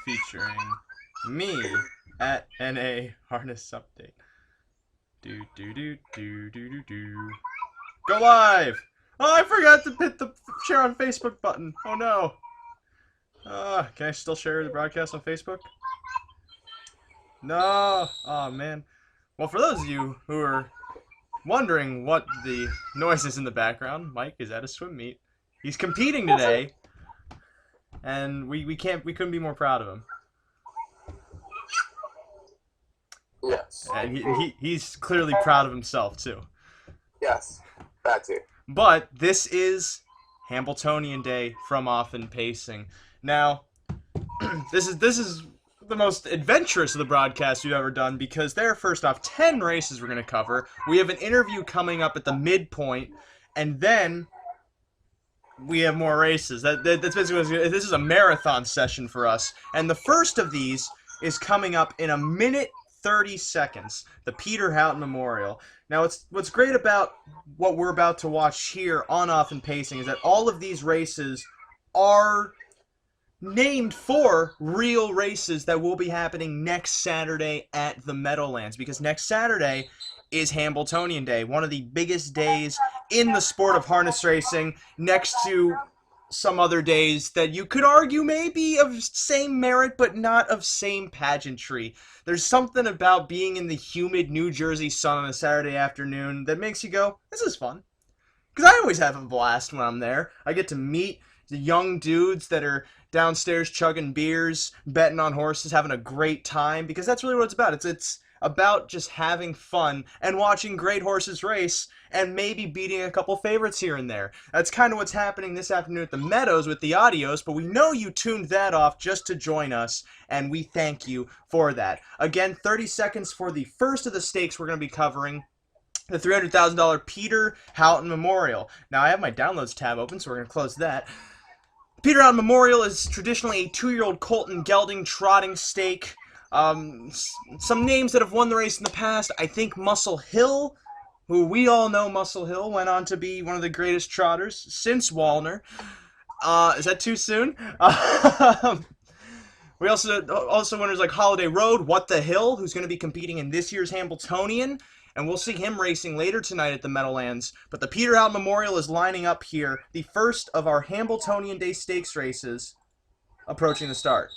featuring me at NA Harness Update. Do do do do do do do. Go live! Oh, I forgot to hit the share on Facebook button. Oh no. Can I still share the broadcast on Facebook? No. Oh man. Well, for those of you who are wondering what the noise is in the background, Mike is at a swim meet. He's competing today, and we couldn't be more proud of him. Yes. And he's clearly proud of himself too. Yes, that too. But this is Hambletonian Day from Off and Pacing. Now, this is the most adventurous of the broadcasts we've ever done because there are, first off, 10 races we're going to cover. We have an interview coming up at the midpoint, and then we have more races. That's basically this is a marathon session for us. And the first of these is coming up in 1:30 seconds, the Peter Houghton Memorial. Now, what's great about what we're about to watch here on Off and Pacing is that all of these races are named for real races that will be happening next Saturday at the Meadowlands, because next Saturday is Hambletonian Day, one of the biggest days in the sport of harness racing, next to some other days that you could argue may be of same merit but not of same pageantry. There's something about being in the humid New Jersey sun on a Saturday afternoon that makes you go, this is fun. Because I always have a blast when I'm there. I get to meet the young dudes that are downstairs chugging beers, betting on horses, having a great time, because that's really what it's about. It's about just having fun and watching great horses race and maybe beating a couple favorites here and there. That's kind of what's happening this afternoon at the Meadows with the Adios, but we know you tuned that off just to join us, and we thank you for that. Again, 30 seconds for the first of the stakes we're going to be covering, the $300,000 Peter Houghton Memorial. Now, I have my downloads tab open, so we're going to close that. Peter Houghton Memorial is traditionally a 2-year-old Colton gelding trotting stake. Some names that have won the race in the past, I think Muscle Hill, who we all know Muscle Hill, went on to be one of the greatest trotters since Wallner. Is that too soon? We also winners like Holiday Road, What the Hill, who's going to be competing in this year's Hambletonian, and we'll see him racing later tonight at the Meadowlands. But the Peter Houghton Memorial is lining up here, the first of our Hambletonian Day Stakes races approaching the start.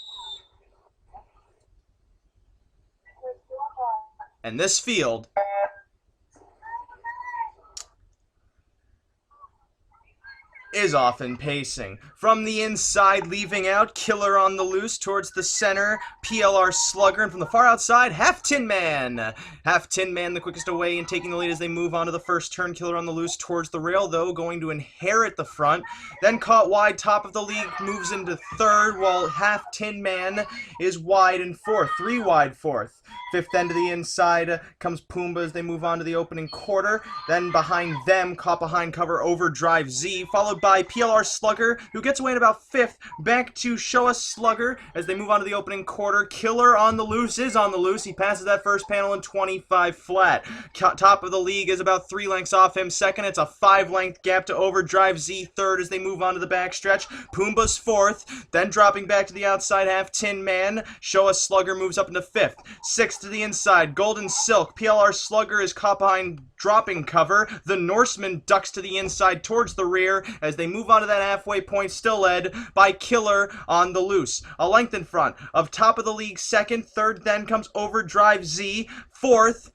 And this field is Off and Pacing. From the inside, leaving out Killer on the Loose towards the center, PLR Slugger, and from the far outside, Half Tin Man. Half Tin Man the quickest away and taking the lead as they move on to the first turn. Killer on the Loose towards the rail, though, going to inherit the front. Then caught wide, top of the league, moves into third, while Half Tin Man is wide in fourth. 3 wide fourth. Fifth end to the inside comes Pumbaa as they move on to the opening quarter. Then behind them, caught behind cover, Overdrive Z, followed by PLR Slugger, who gets away in about fifth. Back to Show Us Slugger as they move on to the opening quarter. Killer on the Loose is on the loose. He passes that first panel in 25 flat. Top of the league is about 3 lengths off him. Second, it's a 5-length gap to Overdrive Z. Third as they move on to the backstretch. Pumbaa's fourth. Then dropping back to the outside, Half Tin Man. Show Us Slugger moves up into fifth. Sixth to the inside, Golden Silk. PLR Slugger is caught behind dropping cover. The Norseman ducks to the inside towards the rear as they move on to that halfway point, still led by Killer on the Loose. A length in front of top of the league second. Third then comes Overdrive Z. Fourth,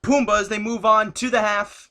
Pumbaa as they move on to the half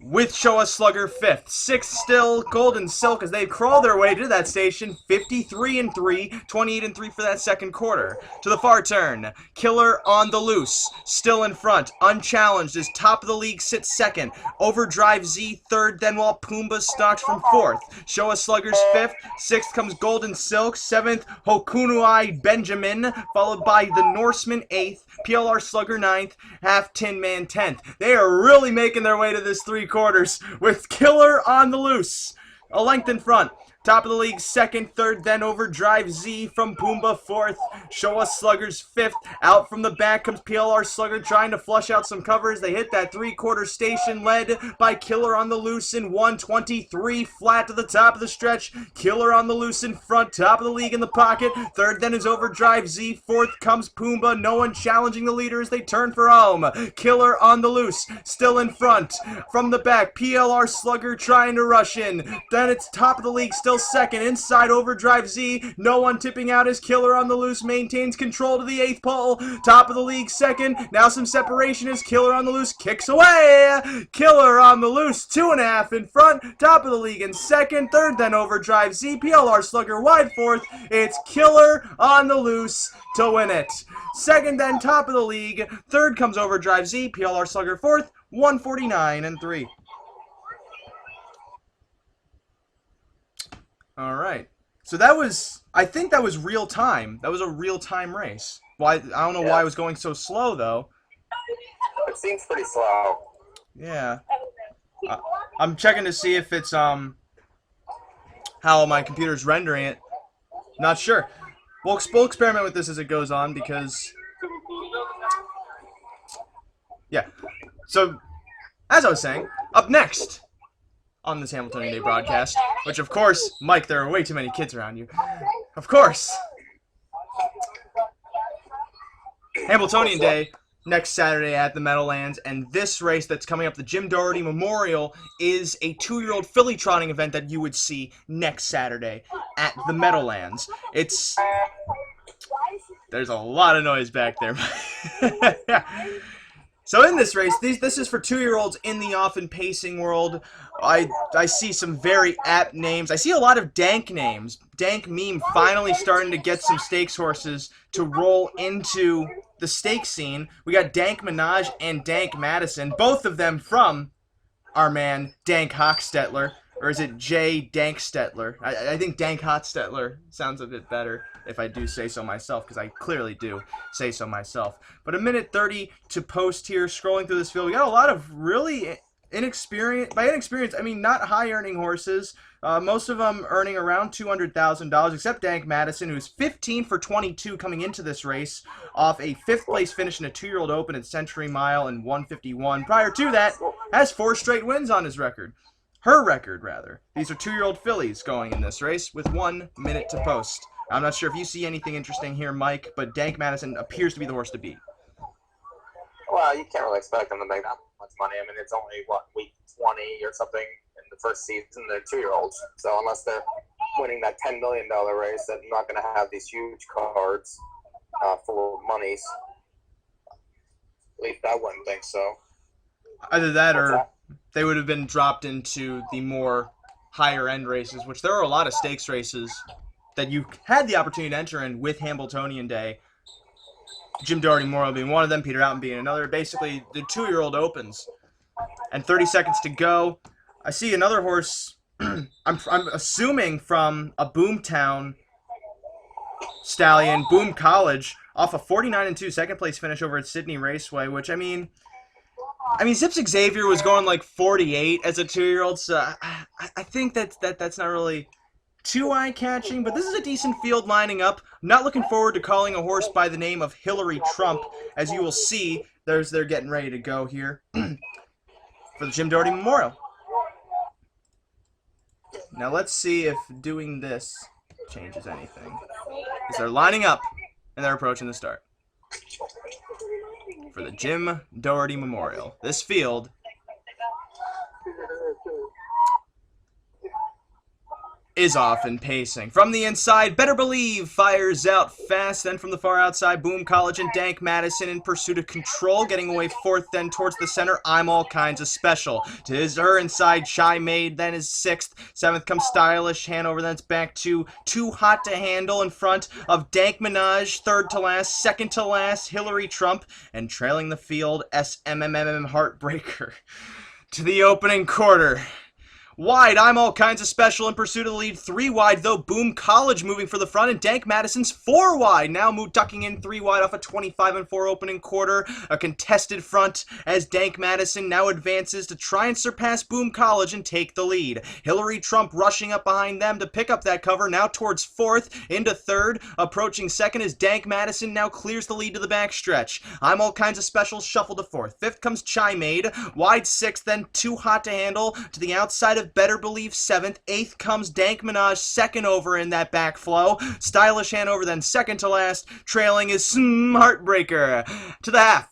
with Show Us Slugger fifth. Sixth still, Golden Silk as they crawl their way to that station. 53-3, 28-3 for that second quarter. To the far turn, Killer on the Loose, still in front, unchallenged as top of the league sits second. Overdrive Z third, then while Pumbaa stalks from fourth. Show Us Slugger's fifth. Sixth comes Golden Silk. Seventh, Hokunuai Benjamin, followed by the Norseman eighth. PLR Slugger ninth. Half Tin Man 10th. They are really making their way to this 3 quarters with Killer on the Loose. A length in front. Top of the league, second, third, then Overdrive Z from Pumbaa, fourth. Show Us Sluggers, fifth. Out from the back comes PLR Slugger trying to flush out some covers. They hit that three-quarter station, led by Killer on the Loose in 1:23 flat to the top of the stretch. Killer on the Loose in front, top of the league in the pocket. Third, then is Overdrive Z. Fourth comes Pumbaa. No one challenging the leader as they turn for home. Killer on the Loose, still in front. From the back, PLR Slugger trying to rush in. Then it's top of the league, still second, inside Overdrive Z. No one tipping out as Killer on the Loose maintains control to the 8th pole. Top of the league, second. Now some separation as Killer on the Loose kicks away. Killer on the Loose, 2.5 in front. Top of the league in second. Third, then Overdrive Z. PLR Slugger wide fourth. It's Killer on the Loose to win it. Second, then top of the league. Third comes Overdrive Z. PLR Slugger fourth. 1:49 and 3. All right. So that was, I think that was real time. That was a real time race. Why? I don't know why it was going so slow though. It seems pretty slow. Yeah. I'm checking to see if it's how my computer's rendering it. Not sure. We'll experiment with this as it goes on because yeah. So as I was saying, up next on this Hambletonian Day broadcast, which of course, Mike, there are way too many kids around you. Of course. Hambletonian Day next Saturday at the Meadowlands, and this race that's coming up, the Jim Doherty Memorial, is a 2-year-old filly trotting event that you would see next Saturday at the Meadowlands. There's a lot of noise back there. So in this race, this is for 2-year-olds in the often pacing world. I see some very apt names. I see a lot of Dank names. Dank Meme finally starting to get some stakes horses to roll into the stakes scene. We got Dank Minaj and Dank Madison, both of them from our man Dank Hochstetler. Or is it J. Dank Stetler? I think Dank Hochstetler sounds a bit better if I do say so myself, because I clearly do say so myself. But 1:30 to post here, scrolling through this field. We got a lot of really inexperienced, by inexperienced, I mean not high-earning horses. Most of them earning around $200,000, except Dank Madison, who's 15 for 22 coming into this race, off a 5th-place finish in a 2-year-old open at Century Mile in 1:51. Prior to that, has 4 straight wins on his record. Her record, rather. These are 2-year-old fillies going in this race with 1 minute to post. I'm not sure if you see anything interesting here, Mike, but Dank Madison appears to be the horse to beat. Well, you can't really expect them to make that much money. I mean, it's only, what, week 20 or something in the first season. They're 2-year-olds. So unless they're winning that $10 million race, they're not going to have these huge cards full of monies. At least I wouldn't think so. Either that or they would have been dropped into the more higher-end races, which there are a lot of stakes races that you had the opportunity to enter in with Hambletonian Day. Jim Doherty Memorial being one of them, Peter Outen being another. Basically, the 2-year-old opens. And 30 seconds to go. I see another horse, I'm assuming from a Boomtown stallion, Boom College, off a 49-2 second-place finish over at Sydney Raceway, which, I mean, Zips Xavier was going like 48 as a 2-year-old, so I think that's not really too eye-catching, but this is a decent field lining up. I'm not looking forward to calling a horse by the name of Hillary Trump. As you will see, they're getting ready to go here for the Jim Doherty Memorial. Now let's see if doing this changes anything. Because they're lining up, and they're approaching the start for the Jim Doherty Memorial. This field is off and pacing. From the inside, Better Believe fires out fast. Then from the far outside, Boom College and Dank Madison in pursuit of control. Getting away fourth, then towards the center, I'm All Kinds of Special. To his her inside, Shy Maid, then is sixth. Seventh comes Stylish Hanover, then it's back to Too Hot to Handle in front of Dank Minaj. Third to last, second to last, Hillary Trump. And trailing the field, SMMM Heartbreaker. To the opening quarter. Wide, I'm All Kinds of Special in pursuit of the lead. 3 wide, though. Boom College moving for the front, and Dank Madison's 4 wide. Now ducking in 3 wide off a 25-4 opening quarter. A contested front as Dank Madison now advances to try and surpass Boom College and take the lead. Hillary Trump rushing up behind them to pick up that cover, now towards 4th, into 3rd. Approaching 2nd as Dank Madison now clears the lead to the backstretch. I'm All Kinds of Special shuffle to 4th. 5th comes Chai-Maid. Wide 6th, then Too Hot to Handle to the outside of Better Believe 7th. 8th comes Dank Minaj, 2nd over in that back flow. Stylish Hanover then 2nd to last. Trailing is Heartbreaker to the half.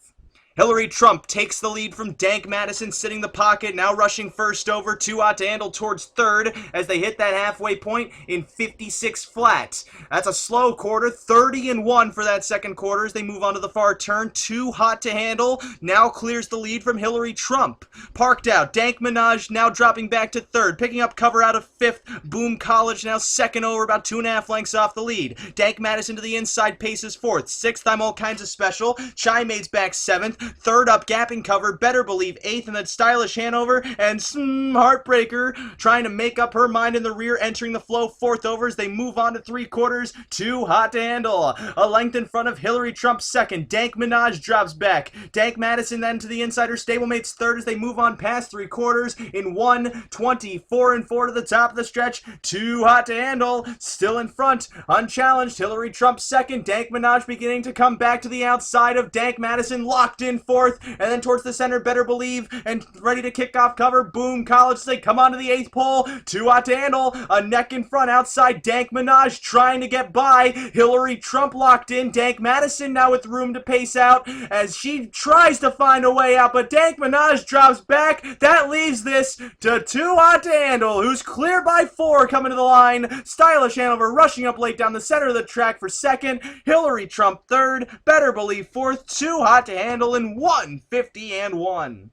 Hillary Trump takes the lead from Dank Madison, sitting the pocket, now rushing first over. Too Hot to Handle towards 3rd as they hit that halfway point in 56 flat. That's a slow quarter, 30-1 for that second quarter as they move on to the far turn. Too Hot to Handle now clears the lead from Hillary Trump. Parked out, Dank Minaj now dropping back to 3rd, picking up cover out of 5th. Boom College now 2nd over, about 2.5 lengths off the lead. Dank Madison to the inside, paces 4th. 6th, I'm All Kinds of Special. Chai-Maid's back 7th. 3rd up, gapping cover, Better Believe 8th, and then Stylish Hanover and Heartbreaker trying to make up her mind in the rear, entering the flow 4th over as they move on to 3 quarters. Too Hot to Handle, a length in front of Hillary Trump 2nd. Dank Minaj drops back. Dank Madison then to the inside, her stablemates 3rd as they move on past 3 quarters in 1:24-4 to the top of the stretch. Too Hot to Handle still in front, unchallenged. Hillary Trump 2nd. Dank Minaj beginning to come back to the outside of Dank Madison, locked in 4th, and then towards the center, Better Believe, and ready to kick off cover. Boom College, they come onto the 8th pole. Too Hot to Handle, a neck in front outside. Dank Minaj trying to get by. Hillary Trump locked in. Dank Madison now with room to pace out as she tries to find a way out, but Dank Minaj drops back. That leaves this to Too Hot to Handle, who's clear by 4 coming to the line. Stylish Hanover rushing up late down the center of the track for 2nd. Hillary Trump 3rd. Better Believe 4th. Too Hot to Handle in 1:50-1.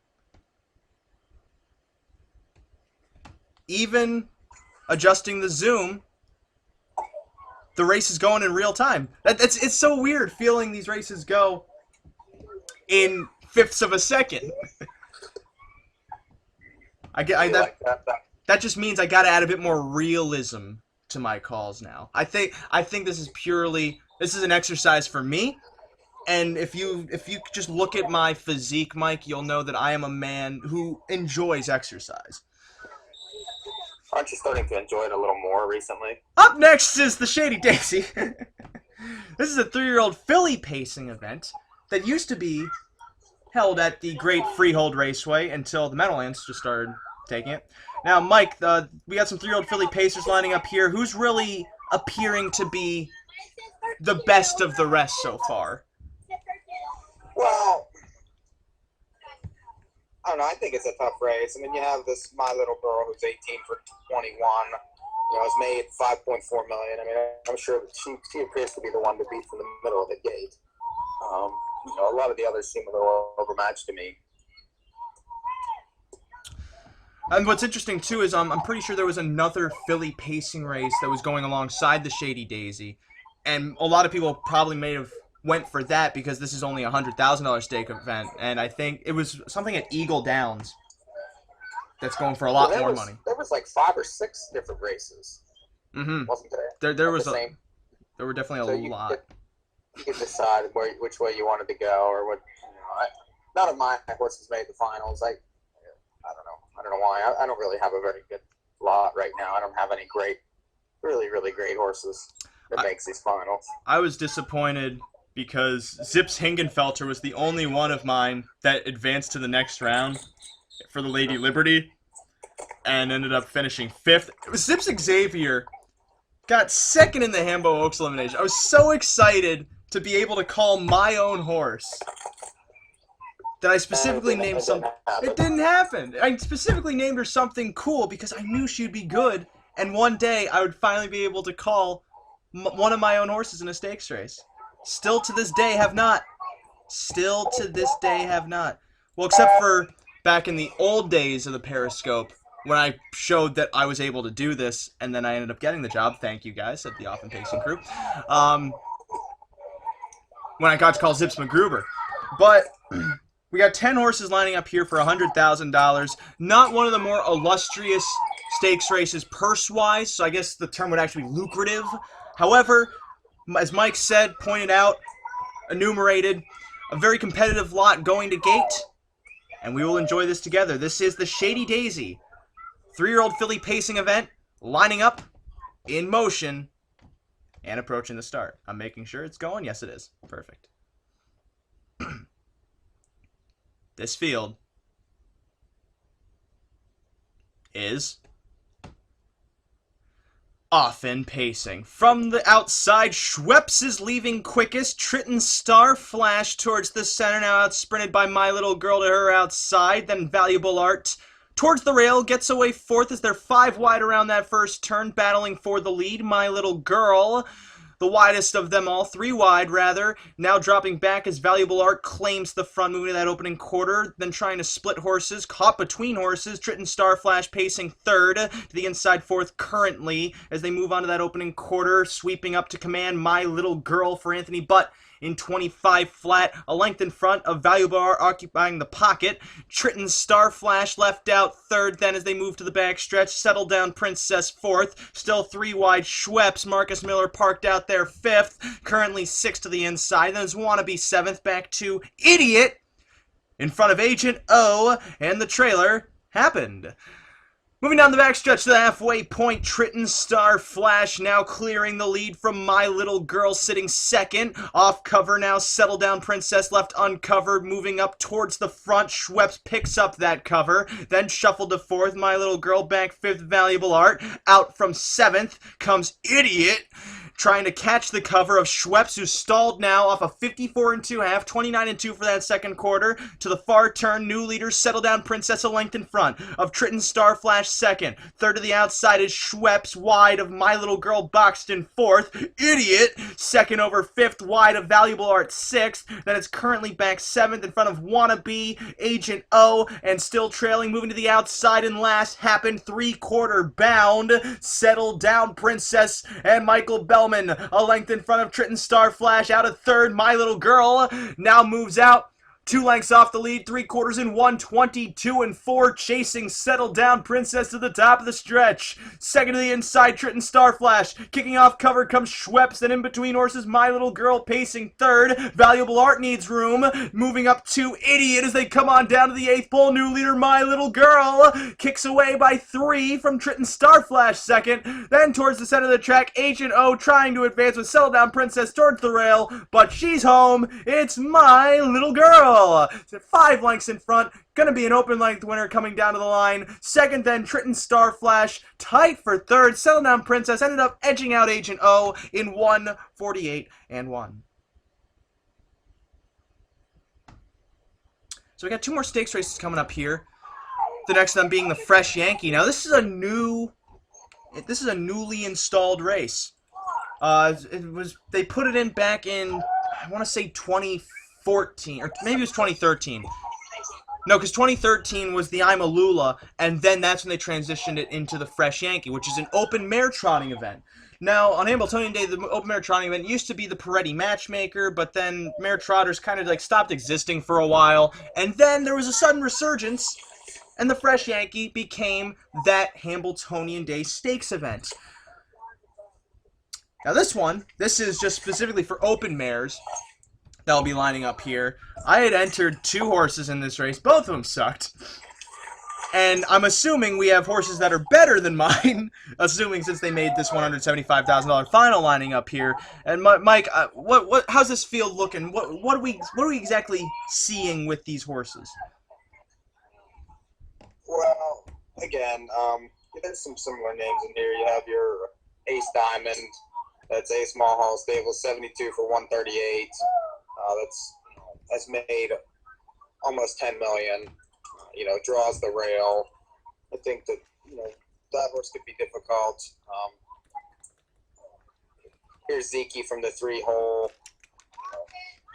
Even adjusting the zoom, the race is going in real time. It's so weird feeling these races go in fifths of a second. That just means I gotta add a bit more realism to my calls now. I think this is an exercise for me. And if you just look at my physique, Mike, you'll know that I am a man who enjoys exercise. Aren't you starting to enjoy it a little more recently? Up next is the Shady Daisy. This is a 3-year-old filly pacing event that used to be held at the Great Freehold Raceway until the Meadowlands just started taking it. Now, Mike, we got some 3-year-old filly pacers lining up here. Who's really appearing to be the best of the rest so far? Well, I don't know. I think it's a tough race. I mean, you have this My Little Girl who's 18 for 21. Has made $5.4 million. I mean, I'm sure that she appears to be the one to beat from the middle of the gate. A lot of the others seem a little overmatched to me. And what's interesting too is I'm pretty sure there was another filly pacing race that was going alongside the Shady Daisy, and a lot of people probably may have went for that because this is only a $100,000 stake event, and I think it was something at Eagle Downs that's going for a lot more money. There was like 5 or 6 different races. Mm-hmm. Wasn't there? There were definitely a lot. You could decide which way you wanted to go, or what. None of my horses made the finals. I don't know. I don't know why. I don't really have a very good lot right now. I don't have any really great horses that makes these finals. I was disappointed because Zips Hingenfelter was the only one of mine that advanced to the next round for the Lady Liberty and ended up finishing 5th. It was Zips Xavier got 2nd in the Hambo Oaks elimination. I was so excited to be able to call my own horse that I specifically named something. It didn't happen. I specifically named her something cool because I knew she'd be good, and one day I would finally be able to call one of my own horses in a stakes race. Still to this day have not. Well, except for back in the old days of the Periscope, when I showed that I was able to do this, and then I ended up getting the job. Thank you guys at the Often Pacing crew. When I got to call Zips McGruber. But We got 10 horses lining up here for $100,000. Not one of the more illustrious stakes races purse-wise, so I guess the term would actually be lucrative. However, as Mike said, pointed out, enumerated, a very competitive lot going to gate, and we will enjoy this together. This is the Shady Daisy 3-year-old filly pacing event, lining up, in motion, and approaching the start. I'm making sure it's going. Yes, it is. Perfect. This field is often pacing. From the outside, Schweppes is leaving quickest. Triton Star Flash towards the center, now outsprinted by My Little Girl to her outside. Then Valuable Art towards the rail, gets away fourth as they're 5 wide around that first turn, battling for the lead. My Little Girl, the widest of them all, 3 wide rather, now dropping back as Valuable Art claims the front, moving to that opening quarter, then trying to split horses, caught between horses. Triton Star Flash pacing third, to the inside fourth currently, as they move on to that opening quarter, sweeping up to command My Little Girl for Anthony Butt in 25 flat, a length in front of Valuable Art occupying the pocket. Triton Star Flash left out third, then as they move to the back stretch, Settle Down Princess fourth, still 3 wide Schweppes, Marcus Miller parked out there fifth, currently 6 to the inside, then his Wannabe seventh, back to Idiot in front of Agent O, and the trailer happened. Moving down the backstretch to the halfway point, Triton Star Flash now clearing the lead from My Little Girl, sitting second. Off cover now, Settle Down Princess left uncovered, moving up towards the front. Schweppes picks up that cover, then shuffled to fourth. My Little Girl back fifth, Valuable Art. Out from seventh comes Idiot, trying to catch the cover of Schweppes, who's stalled now off a 54 2.5, 29 2 for that second quarter. To the far turn, new leader Settle Down Princess a length in front of Triton Star Flash second. Third to the outside is Schweppes, wide of My Little Girl boxed in fourth. Idiot second over fifth, wide of Valuable Art sixth. Then it's currently back seventh in front of Wannabe, Agent O, and still trailing, moving to the outside and last happened 3/4 bound. Settle Down Princess and Michael Bellman a length in front of Triton Star Flash. Out of third, My Little Girl now moves out 2 lengths off the lead, 3/4 in 1:22 4, chasing Settle Down Princess to the top of the stretch. Second to the inside, Triton Star Flash. Kicking off cover comes Schweppes, and in between horses, My Little Girl pacing third. Valuable Art needs room. Moving up to Idiot as they come on down to the 8th pole. New leader, My Little Girl. Kicks away by 3 from Triton Star Flash second. Then towards the center of the track, Agent O trying to advance with Settle Down Princess towards the rail, but she's home. It's My Little Girl. 5 lengths in front. Gonna be an open length winner coming down to the line. Second then, Triton Star Flash. Tight for third. Settle Down Princess ended up edging out Agent O in 1:48 1. So we got 2 more stakes races coming up here. The next of them being the Fresh Yankee. Now this is a newly installed race. They put it in back in, I want to say 2014, or maybe it was 2013. No, because 2013 was the I'm a Lula, and then that's when they transitioned it into the Fresh Yankee, which is an open mare trotting event. Now, on Hambletonian Day, the open mare trotting event used to be the Peretti Matchmaker, but then mare trotters kind of like stopped existing for a while, and then there was a sudden resurgence, and the Fresh Yankee became that Hambletonian Day stakes event. Now this is just specifically for open mares that'll be lining up here. I had entered 2 horses in this race. Both of them sucked. And I'm assuming we have horses that are better than mine, assuming since they made this $175,000 final lining up here. And Mike, how's this field looking? What are we exactly seeing with these horses? Well, again, there's some similar names in here. You have your Ace Diamond. That's a small hall stable, 72 for 138. That's made almost 10 million. Draws the rail. I think that that horse could be difficult. Here's Zeke from the 3 hole.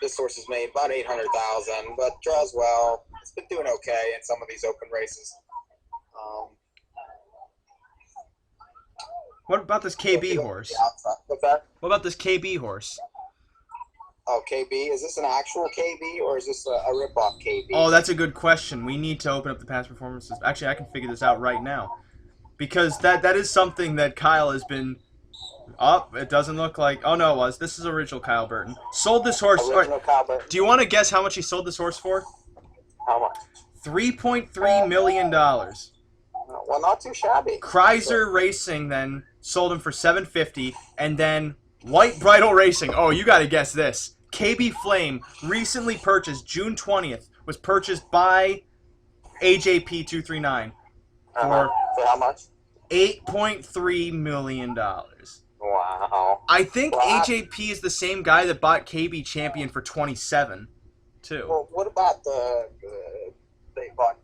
This horse has made about 800,000, but draws well. It's been doing okay in some of these open races. What about this KB horse? What's that? What about this KB horse? Oh, KB. Is this an actual KB or is this a rip-off KB? Oh, that's a good question. We need to open up the past performances. Actually, I can figure this out right now. Because that is something that Kyle has been... Oh, it doesn't look like... Oh, no, it was. This is original Kyle Burton. Sold this horse... Original Kyle Burton. Do you want to guess how much he sold this horse for? How much? $3.3 million. Well, not too shabby. Chrysler Racing then sold him for $750, and then White Bridal Racing. Oh, you got to guess this. KB Flame, recently purchased, June 20th, was purchased by AJP 239 for how much? $8.3 million. Wow. I think AJP is the same guy that bought KB Champion for $27, too. Well, what about they bought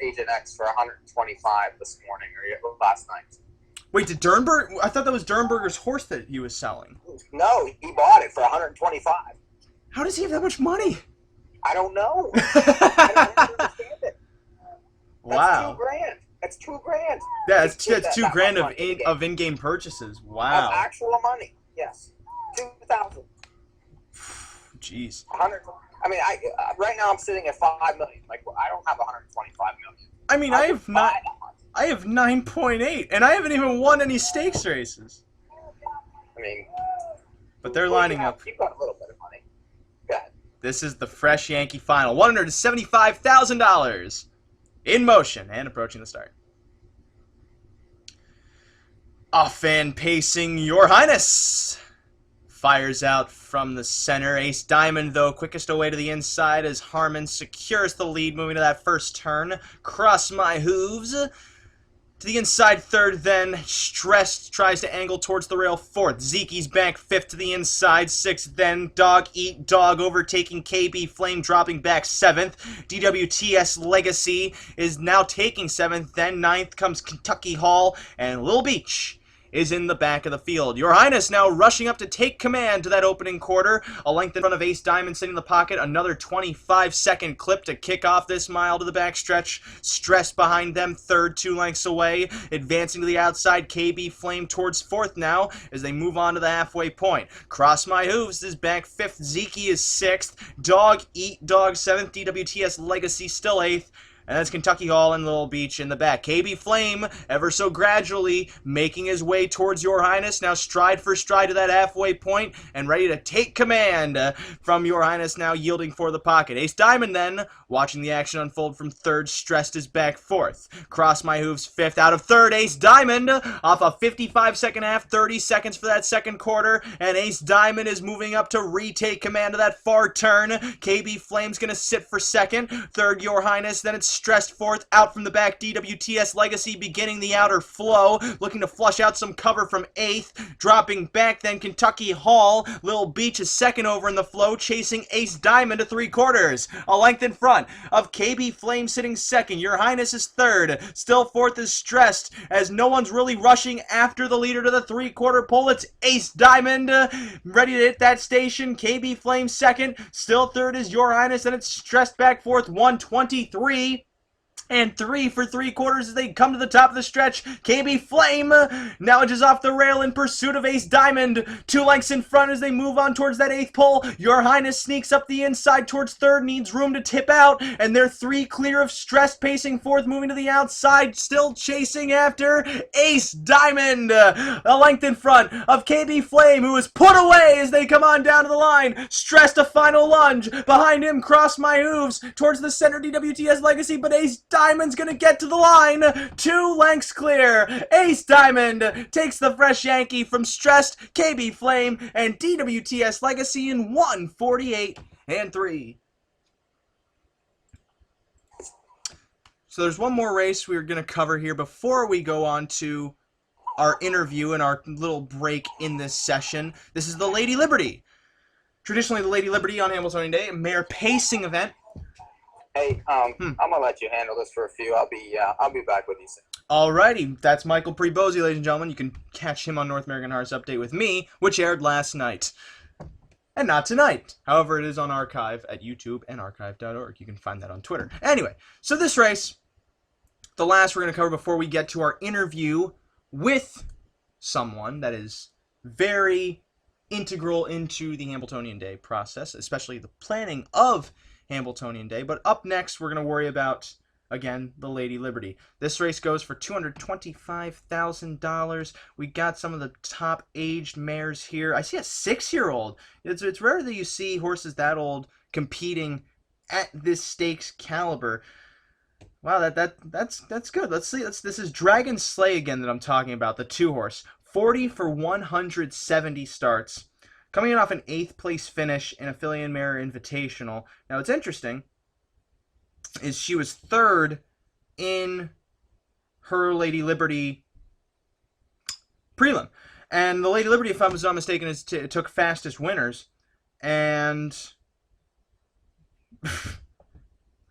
Agent X for $125 this morning or last night? Wait, did Dernberg? I thought that was Dernberger's horse that he was selling. No, he bought it for $125. How does he have that much money? I don't know. I don't understand it. Wow. That's $2,000. Yeah, that's $2,000 of in-game purchases. Wow. Of actual money, yes. $2,000. Jeez. 100. I mean, right now I'm sitting at $5 million. Like, I don't have $125 million. I mean, I have 9.8, and I haven't even won any stakes races. I mean, but they're lining up. You've got a little bit of money. Yeah. This is the Fresh Yankee Final. $175,000 in motion and approaching the start. Off and pacing, Your Highness. Fires out from the center. Ace Diamond, though, quickest away to the inside as Harmon secures the lead, moving to that first turn. Cross My Hooves. To the inside third, then. Stressed tries to angle towards the rail fourth. Zeke's back fifth to the inside. Sixth, then. Dog Eat Dog overtaking KB Flame, dropping back seventh. DWTS Legacy is now taking seventh. Then ninth comes Kentucky Hall, and Lil Beach is in the back of the field. Your Highness now rushing up to take command to that opening quarter. A length in front of Ace Diamond sitting in the pocket. Another 25-second clip to kick off this mile to the backstretch. Stressed behind them, third, 2 lengths away. Advancing to the outside, KB Flame towards fourth now as they move on to the halfway point. Cross My Hooves is back fifth. Zeke is sixth. Dog Eat Dog seventh. DWTS Legacy still eighth. And that's Kentucky Hall and Little Beach in the back. KB Flame, ever so gradually, making his way towards Your Highness. Now stride for stride to that halfway point and ready to take command from Your Highness, now yielding for the pocket. Ace Diamond then, watching the action unfold from third, Stressed is back fourth. Cross My Hooves fifth. Out of third, Ace Diamond off a 55-second half, 30 seconds for that second quarter. And Ace Diamond is moving up to retake command of that far turn. KB Flame's going to sit for second. Third, Your Highness. Then it's Stressed fourth. Out from the back, DWTS Legacy beginning the outer flow, looking to flush out some cover from eighth. Dropping back, then Kentucky Hall. Lil Beach is second over in the flow, chasing Ace Diamond to 3/4. A length in front of KB Flame sitting second. Your Highness is third. Still fourth is Stressed, as no one's really rushing after the leader to the 3/4 pole. It's Ace Diamond ready to hit that station. KB Flame second. Still third is Your Highness, and it's Stressed back fourth. 1:23. And 3 for 3/4 as they come to the top of the stretch. KB Flame now edges off the rail in pursuit of Ace Diamond. 2 lengths in front as they move on towards that 8th pole. Your Highness sneaks up the inside towards third, needs room to tip out, and they're 3 clear of Stressed, pacing fourth, moving to the outside, still chasing after Ace Diamond. A length in front of KB Flame, who is put away as they come on down to the line. Stressed, a final lunge. Behind him, Cross My Hooves towards the center, DWTS Legacy, but Ace Diamond's gonna get to the line. 2 lengths clear. Ace Diamond takes the Fresh Yankee from Stressed, KB Flame, and DWTS Legacy in 1:48 and 3. So there's one more race we're gonna cover here before we go on to our interview and our little break in this session. This is the Lady Liberty. Traditionally, the Lady Liberty on Hambletonian Day, a mare pacing event. Hey, I'm gonna let you handle this for a few. I'll be back with you soon. Alrighty, that's Michael Prebosi, ladies and gentlemen. You can catch him on North American Hearts Update with me, which aired last night. And not tonight. However, it is on archive at YouTube and archive.org. You can find that on Twitter. Anyway, so this race, the last we're going to cover before we get to our interview with someone that is very integral into the Hambletonian Day process, especially the planning of Hambletonian Day. But up next, we're going to worry about, again, the Lady Liberty. This race goes for $225,000. We got some of the top aged mares here. I see a 6-year-old. It's rare that you see horses that old competing at this stakes caliber. Wow, that's good. Let's see. This is Dragon Slay again that I'm talking about, the 2-horse. 40 for 170 starts. Coming in off an 8th place finish in a Filly and Mare Invitational. Now, what's interesting is she was 3rd in her Lady Liberty prelim. And the Lady Liberty, if I was not mistaken, took fastest winners. And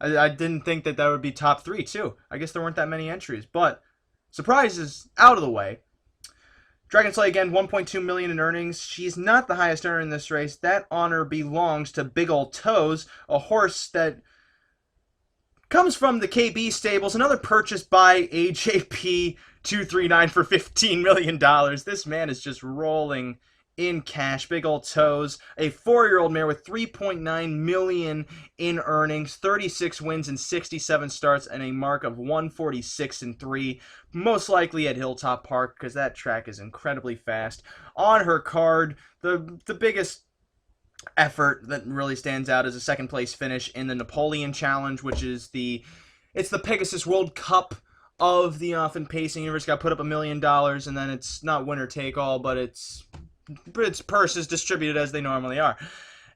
I didn't think that would be top 3, too. I guess there weren't that many entries. But surprise is out of the way. Dragon Slay, again, $1.2 million in earnings. She's not the highest earner in this race. That honor belongs to Big Ol' Toes, a horse that comes from the KB stables. Another purchase by AJP 239 for $15 million. This man is just rolling in cash. Big Ol' Toes, a 4-year-old mare with $3.9 million in earnings, 36 wins in 67 starts, and a mark of 146-3. Most likely at Hilltop Park, because that track is incredibly fast. On her card, the biggest effort that really stands out is a 2nd place finish in the Napoleon Challenge, which is the Pegasus World Cup of the Off and Pacing Universe. Got put up $1 million, and then it's not winner take all, but its purses distributed as they normally are.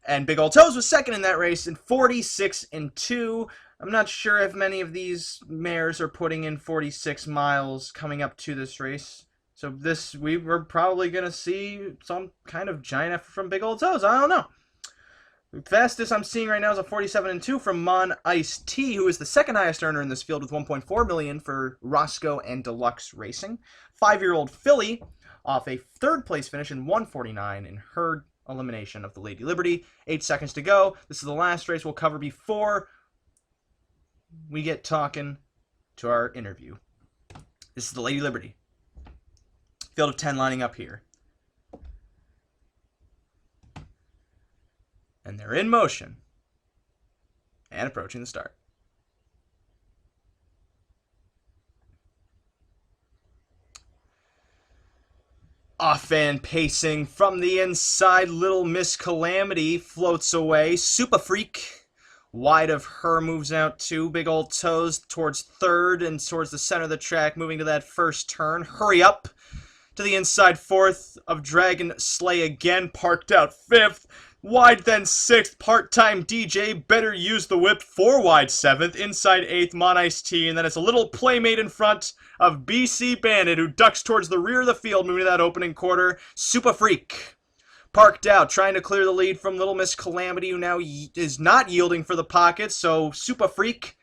And Big Ol' Toes was 2nd in that race in 46-2. I'm not sure if many of these mares are putting in 46 miles coming up to this race. So we're probably going to see some kind of giant effort from Big Ol' Toes. I don't know. The fastest I'm seeing right now is a 47-2 from Mon Ice T, who is the 2nd highest earner in this field with $1.4 million for Roscoe and Deluxe Racing. 5-year-old Filly off a 3rd place finish in 149 in her elimination of the Lady Liberty. 8 seconds to go. This is the last race we'll cover before we get talking to our interview. This is the Lady Liberty. Field of 10 lining up here. And they're in motion and approaching the start. Off and pacing from the inside, Little Miss Calamity floats away. Super Freak, wide of her, moves out to Big Ol' Toes towards 3rd and towards the center of the track, moving to that first turn. Hurry Up to the inside 4th of Dragon Slay again, parked out 5th. Wide then 6th, Part-Time DJ, Better Use the Whip, 4 wide 7th, inside 8th, Mon Ice T, and then it's a little playmate in front of BC Bandit, who ducks towards the rear of the field, moving to that opening quarter. Super Freak, parked out, trying to clear the lead from Little Miss Calamity, who now is not yielding for the pocket, so Super Freak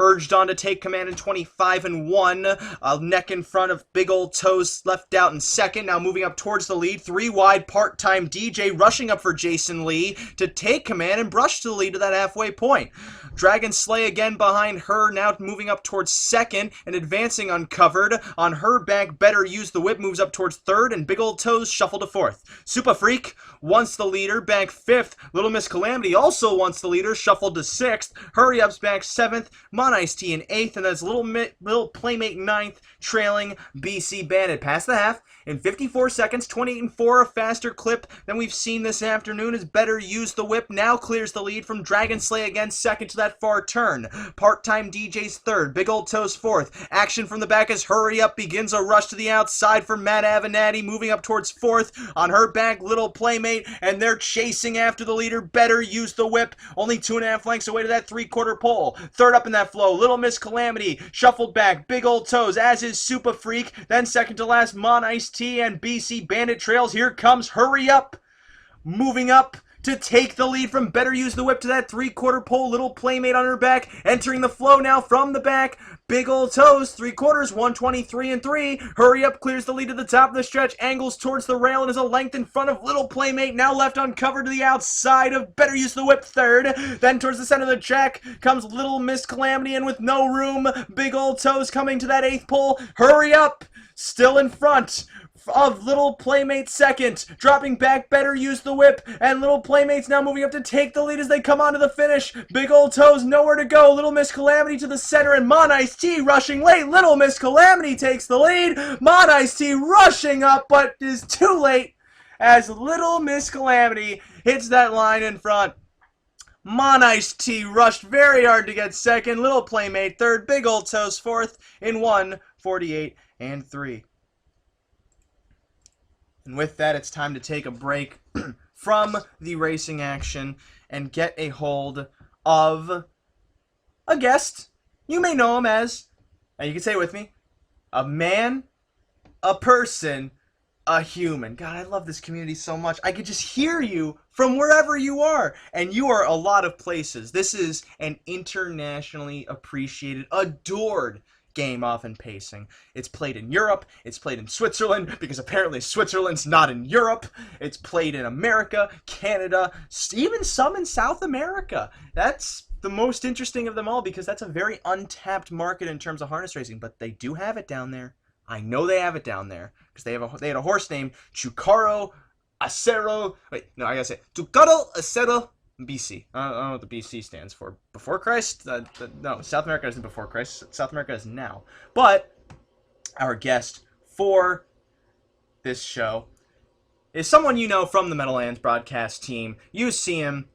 urged on to take command in 25-1. Neck in front of Big Ol' Toes, left out in 2nd. Now moving up towards the lead. 3 wide, Part-Time DJ rushing up for Jason Lee to take command and brush to the lead to that halfway point. Dragon Slay again behind her, now moving up towards 2nd and advancing uncovered. On her back, Better Use the Whip moves up towards 3rd, and Big Ol' Toes shuffle to 4th. Super Freak wants the leader, back 5th. Little Miss Calamity also wants the leader, shuffled to 6th. Hurry Up's back 7th. Mon Ice T in 8th, and that's Little Playmate 9th, trailing BC Bandit. Past the half in 54 seconds, 28-4, a faster clip than we've seen this afternoon as Better Use the Whip now clears the lead from Dragon Slay again, 2nd to that far turn. Part-Time DJ's 3rd, Big Ol' Toes 4th. Action from the back as Hurry Up begins a rush to the outside for Matt Avenatti, moving up towards 4th. On her back, Little Playmate, and they're chasing after the leader. Better Use the Whip, only 2.5 lengths away to that 3/4 pole. 3rd up in that flow, Little Miss Calamity, shuffled back, Big Ol' Toes, as is Super Freak, then 2nd to last, Mon Ice T, and BC Bandit trails. Here comes Hurry Up, moving up to take the lead from Better Use the Whip to that 3/4 pole. Little Playmate on her back, entering the flow now from the back. Big Ol' Toes, 3/4, 123-3. Hurry Up clears the lead to the top of the stretch, angles towards the rail, and is a length in front of Little Playmate, now left uncovered to the outside of Better Use the Whip, 3rd. Then towards the center of the track comes Little Miss Calamity, and with no room, Big Ol' Toes coming to that 8th pole. Hurry Up, still in front of Little Playmate second. Dropping back, better use the whip. And Little Playmate's now moving up to take the lead as they come onto the finish. Big Old Toes, nowhere to go. Little Miss Calamity to the center, and Mon Ice T rushing late. Little Miss Calamity takes the lead. Mon Ice T rushing up, but is too late as Little Miss Calamity hits that line in front. Mon Ice T rushed very hard to get second. Little Playmate third. Big Old Toes fourth in 1:48 and 3. And with that, it's time to take a break from the racing action and get a hold of a guest. You may know him as, and you can say it with me, a man, a person, a human. God, I love this community so much. I could just hear you from wherever you are, and you are a lot of places. This is an internationally appreciated, adored game off in pacing. It's played in Europe, it's played in Switzerland, because apparently Switzerland's not in Europe. It's played in America, Canada, even some in South America. That's the most interesting of them all, because that's a very untapped market in terms of harness racing, but they do have it down there. I know they have it down there, because they had a horse named Chucaro Acero. Wait, no, I gotta say Chucaro Acero BC. I don't know what the BC stands for. Before Christ? No, South America isn't before Christ. South America is now. But our guest for this show is someone you know from the Meadowlands broadcast team. You see him.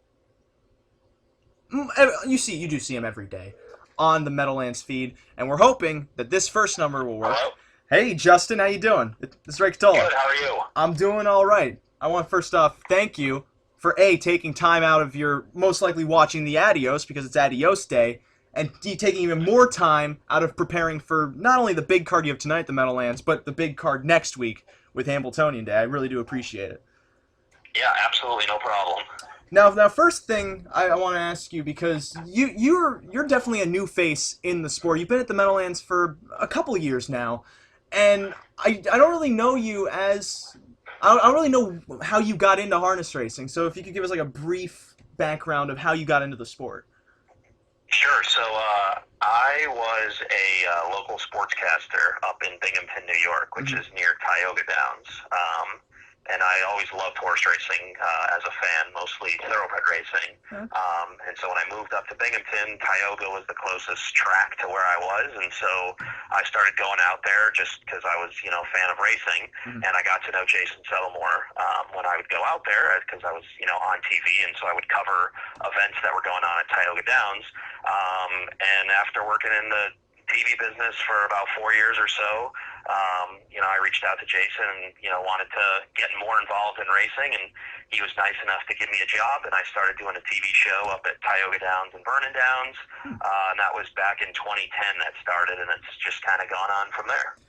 You do see him every day on the Meadowlands feed, and we're hoping that this first number will work. Hello? Hey, Justin, how you doing? This is Ray Cotolo. Good, how are you? I'm doing all right. I want to first off thank you for taking time out of your most likely watching the Adios, because it's Adios Day, and taking even more time out of preparing for not only the big card you have tonight at the Meadowlands, but the big card next week with Hambletonian Day. I really do appreciate it. Yeah, absolutely, no problem. Now, first thing I want to ask you, because you're definitely a new face in the sport. You've been at the Meadowlands for a couple of years now, and I don't really know you as I don't really know how you got into harness racing. So if you could give us like a brief background of how you got into the sport. Sure, so I was a local sportscaster up in Binghamton, New York, which is near Tioga Downs. And I always loved horse racing as a fan, mostly thoroughbred racing. And so when I moved up to Binghamton, Tioga was the closest track to where I was. And so I started going out there just because I was, a fan of racing. And I got to know Jason Settlemore when I would go out there because I was, on TV. And so I would cover events that were going on at Tioga Downs. And after working in the TV business for about 4 years or so, I reached out to Jason and, wanted to get more involved in racing, and he was nice enough to give me a job, and I started doing a TV show up at Tioga Downs and Vernon Downs, and that was back in 2010 that started, and it's just kind of gone on from there.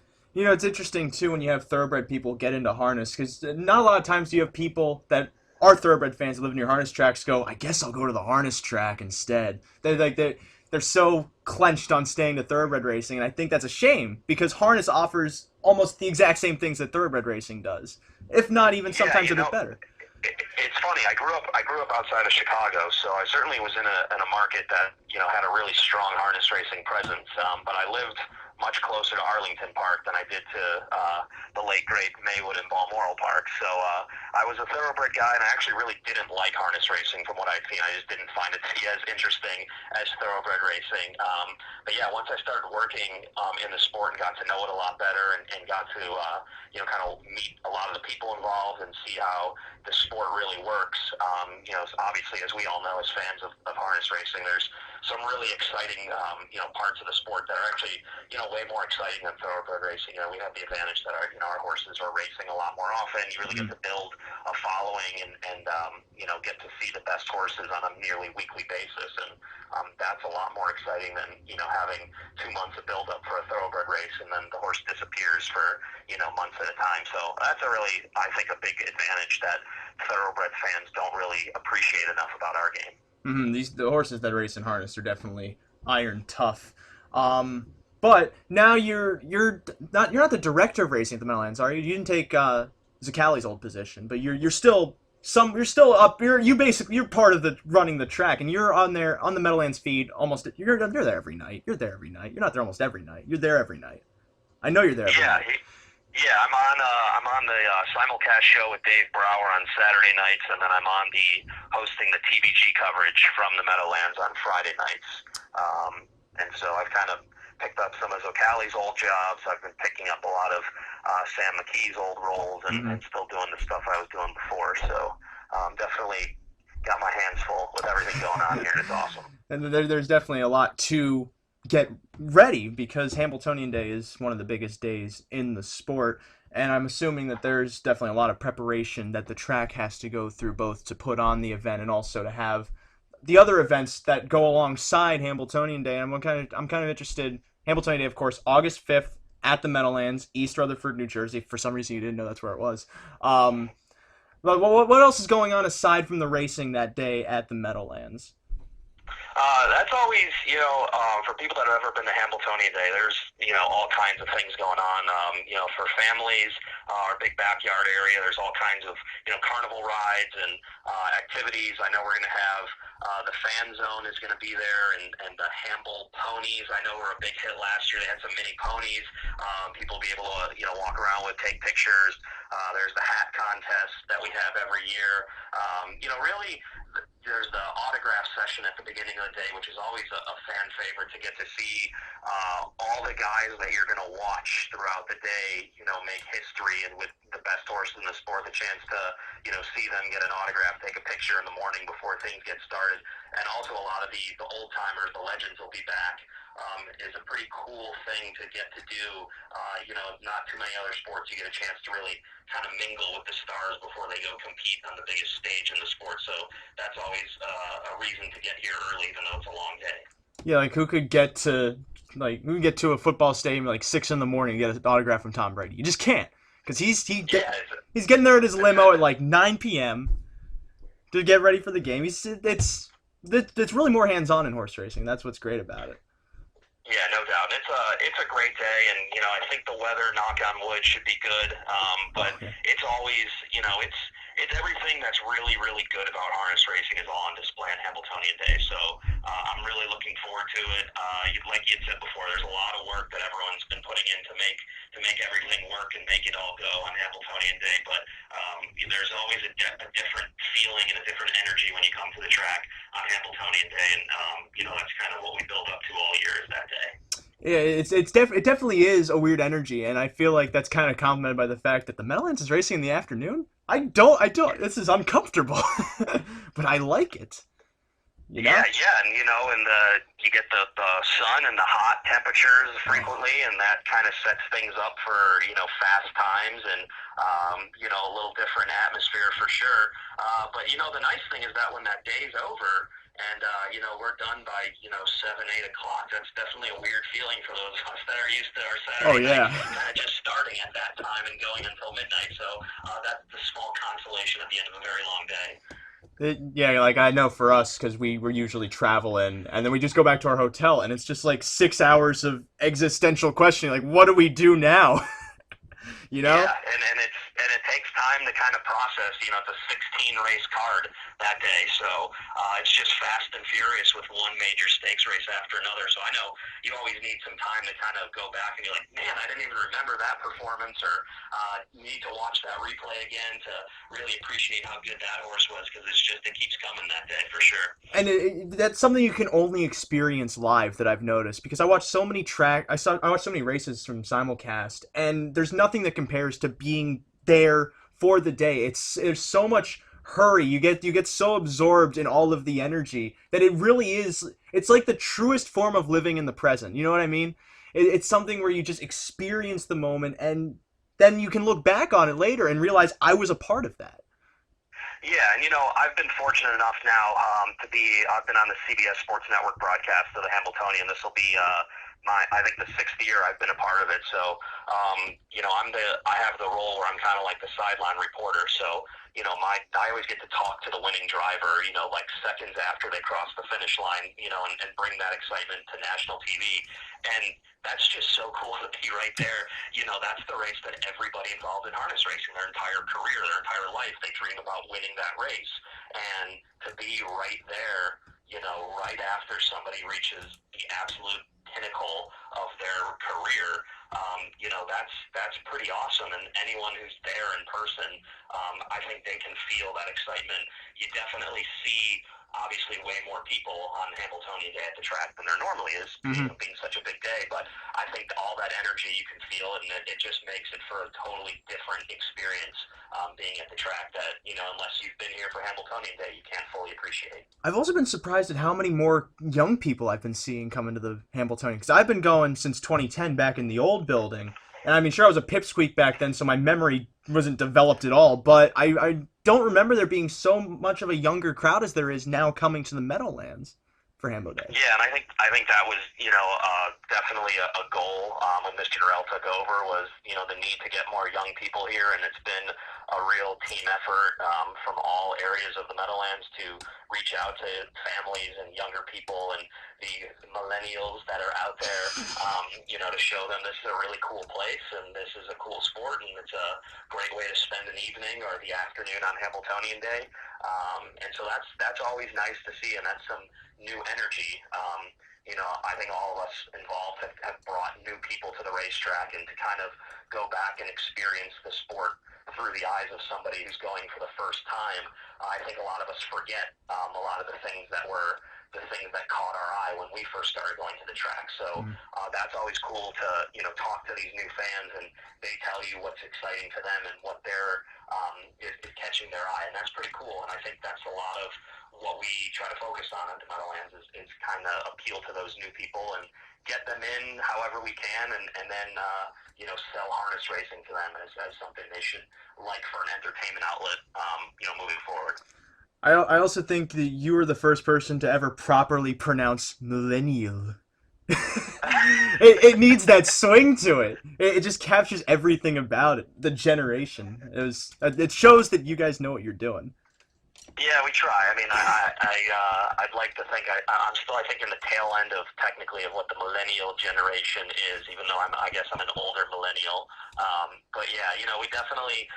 It's interesting, too, when you have thoroughbred people get into harness, because not a lot of times do you have people that are thoroughbred fans that live near harness tracks go, I guess I'll go to the harness track instead. They're so clenched on staying to thoroughbred racing, and I think that's a shame, because harness offers almost the exact same things that thoroughbred racing does, if not even sometimes a bit better. It's funny. I grew up outside of Chicago, so I certainly was in a market that had a really strong harness racing presence. But I lived much closer to Arlington Park than I did to the late great Maywood and Balmoral Park. So I was a thoroughbred guy, and I actually really didn't like harness racing from what I'd seen. I just didn't find it to be as interesting as thoroughbred racing. But yeah, once I started working in the sport and got to know it a lot better, and got to kind of meet a lot of the people involved and see how the sport really works. Obviously, as we all know, as fans of harness racing, there's some really exciting parts of the sport that are actually way more exciting than thoroughbred racing. We have the advantage that our horses are racing a lot more often. You really get to build a following and get to see the best horses on a nearly weekly basis, and that's a lot more exciting than having 2 months of build up for a thoroughbred race and then the horse disappears for months at a time. So that's a really, I think, a big advantage that thoroughbred fans don't really appreciate enough about our game. The horses that race in harness are definitely iron tough. But now you're not the director of racing at the Meadowlands, are you? You didn't take Zuccali's old position, but you're still up. You're part of the running the track, and you're on the Meadowlands feed almost. You're there every night. You're there every night. You're not there almost every night. You're there every night. I know you're there every night. Yeah, I'm on the simulcast show with Dave Brower on Saturday nights, and then I'm on the hosting the TVG coverage from the Meadowlands on Friday nights. And so I've kind of picked up some of Zocali's old jobs. I've been picking up a lot of Sam McKee's old roles, and still doing the stuff I was doing before. So definitely got my hands full with everything going on here. It's awesome. And there's definitely a lot to get ready because Hambletonian Day is one of the biggest days in the sport. And I'm assuming that there's definitely a lot of preparation that the track has to go through, both to put on the event and also to have the other events that go alongside Hambletonian Day. And I'm kind of interested. Hambletonian Day, of course, August 5th at the Meadowlands, East Rutherford, New Jersey. For some reason, you didn't know that's where it was. But what else is going on aside from the racing that day at the Meadowlands? That's always, for people that have ever been to Hambletonian Day, there's, all kinds of things going on. For families, our big backyard area, there's all kinds of, carnival rides and activities. I know we're going to have the fan zone is going to be there, and the Hamble ponies. I know were a big hit last year. They had some mini ponies. People will be able to, walk around with, take pictures. There's the hat contest that we have every year. Really, there's the autograph session at the beginning of the day, which is always a fan favorite to get to see all the guys that you're going to watch throughout the day, make history, and with the best horse in the sport, the chance to, see them get an autograph, take a picture in the morning before things get started. And also a lot of the old timers, the legends will be back. Is a pretty cool thing to get to do. Not too many other sports you get a chance to really kind of mingle with the stars before they go compete on the biggest stage in the sport. So that's always a reason to get here early, even though it's a long day. Yeah, who could get to a football stadium at 6 in the morning and get an autograph from Tom Brady? You just can't, because he's getting there in his limo at 9 p.m. to get ready for the game. It's really more hands on in horse racing. That's what's great about it. Yeah, no doubt. It's a great day, and I think the weather, knock on wood, should be good. But it's always, it's everything that's really, really good about harness racing is all on display on Hambletonian Day. So I'm really looking forward to it. Like you said before, there's a lot of work that everyone's been putting in to make everything work and make it all go on Hambletonian Day. But there's always a different feeling and a different energy when you come to the track on Hambletonian Day, and that's kind of what we build up to all year is that day. Yeah, it definitely is a weird energy, and I feel like that's kind of complemented by the fact that the Meadowlands is racing in the afternoon. I don't. This is uncomfortable, but I like it. Yeah, and you get the sun and the hot temperatures frequently, and that kind of sets things up for fast times and a little different atmosphere for sure. But the nice thing is that when that day's over and we're done by 7, 8 o'clock, that's definitely a weird feeling for those of us that are used to our Saturday night kind of just starting at that time and going until midnight. So that's the small consolation at the end of a very long day. I know for us, because we were usually traveling, and then we just go back to our hotel, and it's just 6 hours of existential questioning, what do we do now? Yeah, and it takes time to kind of process. It's a 16 race card that day, so it's just fast and furious with one major stakes race after another. So I know you always need some time to kind of go back and be like, man, I didn't even remember that performance, or you need to watch that replay again to really appreciate how good that horse was, because it keeps coming that day for sure. And that's something you can only experience live, that I've noticed, because I watched so many races from simulcast, and there's nothing that compares to being there for the day. There's so much hurry. You get so absorbed in all of the energy that it really is. It's like the truest form of living in the present. You know what I mean? It's something where you just experience the moment, and then you can look back on it later and realize I was a part of that. Yeah, and I've been fortunate enough now I've been on the CBS Sports Network broadcast of the Hambletonian. This will be I think the 6th year I've been a part of it. So, I have the role where I'm kind of like the sideline reporter. So, I always get to talk to the winning driver, seconds after they cross the finish line, and bring that excitement to national TV. And that's just so cool to be right there. That's the race that everybody involved in harness racing, their entire career, their entire life, they dream about winning that race. And to be right there, right after somebody reaches the absolute pinnacle of their career, that's pretty awesome. And anyone who's there in person, I think they can feel that excitement. You definitely see, obviously, way more people on Hambletonian Day at the track than there normally is, being such a big day. But I think all that energy you can feel, and it just makes it for a totally different experience being at the track that, unless you've been here for Hambletonian Day, you can't fully appreciate. I've also been surprised at how many more young people I've been seeing come into the Hambletonian, because I've been going since 2010 back in the old building. And I mean, sure, I was a pipsqueak back then, so my memory wasn't developed at all, but I don't remember there being so much of a younger crowd as there is now coming to the Meadowlands for Hambo Day. Yeah, and I think that was definitely a goal when Mr. Norrell took over, was the need to get more young people here, and it's been a real team effort from all areas of the Meadowlands to reach out to families and younger people and the millennials that are out there, to show them this is a really cool place and this is a cool sport and it's a great way to spend an evening or the afternoon on Hambletonian Day. And so that's always nice to see, and that's some new energy. I think all of us involved have brought new people to the racetrack, and to kind of go back and experience the sport through the eyes of somebody who's going for the first time. I think a lot of us forget a lot of the things that caught our eye when we first started going to the track. So that's always cool to talk to these new fans, and they tell you what's exciting to them and what is catching their eye, and that's pretty cool. And I think that's a lot of what we try to focus on at the Meadowlands is kind of appeal to those new people and get them in however we can, and then sell harness racing to them as something they should like for an entertainment outlet, moving forward. I also think that you were the first person to ever properly pronounce millennial. it needs that swing to it. It just captures everything about it. The generation. It shows that you guys know what you're doing. Yeah, we try. I mean, I'd like to think I'm still, I think, in the tail end of technically of what the millennial generation is, even though I guess I'm an older millennial. But yeah, we definitely,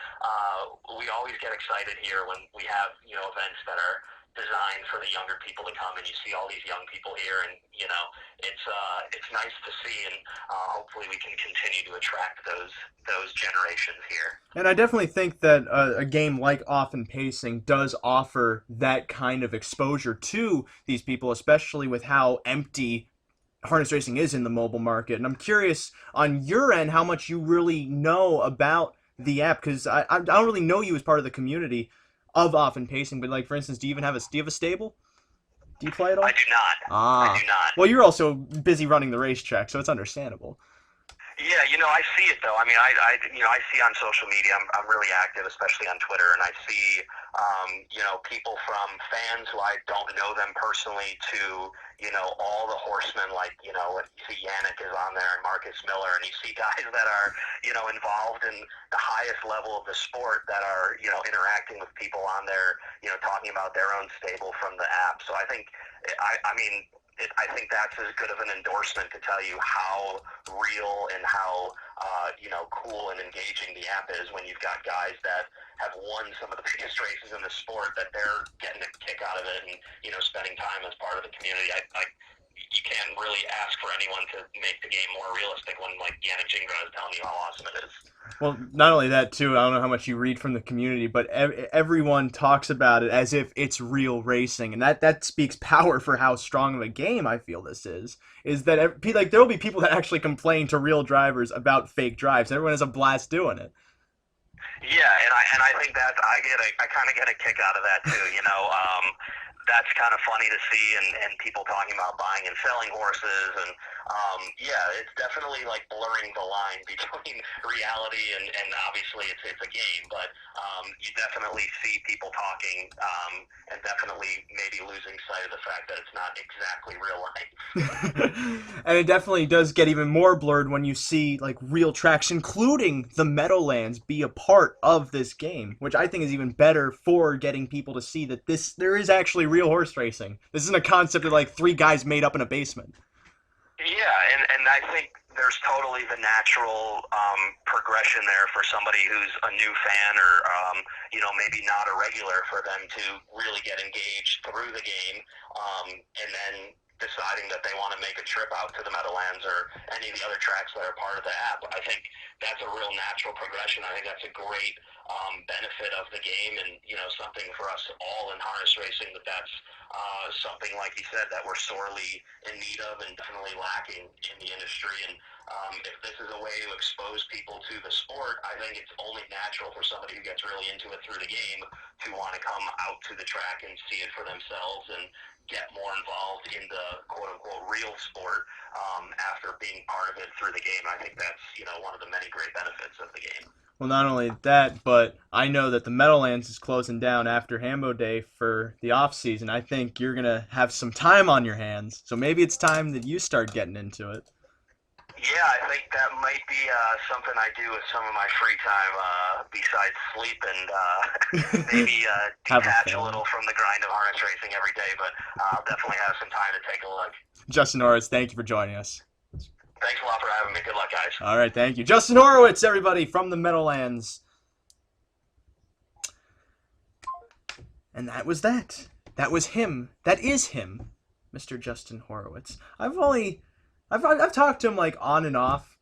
we always get excited here when we have, events that are designed for the younger people to come, and you see all these young people here, and it's nice to see, and hopefully we can continue to attract those generations here. And I definitely think that a game like Off and Pacing does offer that kind of exposure to these people, especially with how empty harness racing is in the mobile market. And I'm curious on your end how much you really know about the app, because I don't really know you as part of the community of Off and Pacing, but like, for instance, do you have a stable? Do you play it all? I do not. I do not. Well, you're also busy running the racetrack, so it's understandable. Yeah, I see it though. I mean, I see on social media. I'm really active, especially on Twitter, and I see, people from fans who I don't know them personally to, all the horsemen. Like, you see Yannick is on there and Marcus Miller, and you see guys that are, involved in the highest level of the sport that are, interacting with people on there, talking about their own stable from the app. So I think, I think that's as good of an endorsement to tell you how real and how cool and engaging the app is when you've got guys that have won some of the biggest races in the sport, that they're getting a kick out of it and spending time as part of the community. You can't really ask for anyone to make the game more realistic when, like, Yannick Gingras is telling you how awesome it is. Well, not only that, too, I don't know how much you read from the community, but everyone talks about it as if it's real racing, and that speaks power for how strong of a game I feel this is that, like, there will be people that actually complain to real drivers about fake drives, and everyone has a blast doing it. Yeah, and I think that I kind of get a kick out of that, too, that's kind of funny to see, and people talking about buying and selling horses, and it's definitely like blurring the line between reality and obviously it's a game, but you definitely see people talking, and definitely maybe losing sight of the fact that it's not exactly real life. And it definitely does get even more blurred when you see like real tracks, including the Meadowlands, be a part of this game, which I think is even better for getting people to see that there is actually real horse racing. This isn't a concept of like three guys made up in a basement. Yeah, and I think there's totally the natural progression there for somebody who's a new fan or, maybe not a regular, for them to really get engaged through the game, and then deciding that they want to make a trip out to the Meadowlands or any of the other tracks that are part of the app. I think that's a real natural progression. I think that's a great benefit of the game, and something for us all in harness racing. That's something, like you said, that we're sorely in need of and definitely lacking in the industry. And if this is a way to expose people to the sport, I think it's only natural for somebody who gets really into it through the game to want to come out to the track and see it for themselves and get more involved in the quote-unquote real sport after being part of it through the game. I think that's one of the many great benefits of the game. Well, not only that, but I know that the Meadowlands is closing down after Hambo Day for the off-season. I think you're going to have some time on your hands, so maybe it's time that you start getting into it. Yeah, I think that might be something I do with some of my free time besides sleep and maybe detach a little from the grind of harness racing every day, but I'll definitely have some time to take a look. Justin Horowitz, thank you for joining us. Thanks a lot for having me. Good luck, guys. All right, thank you. Justin Horowitz, everybody, from the Meadowlands. And that was that. That was him. That is him, Mr. Justin Horowitz. I've talked to him like on and off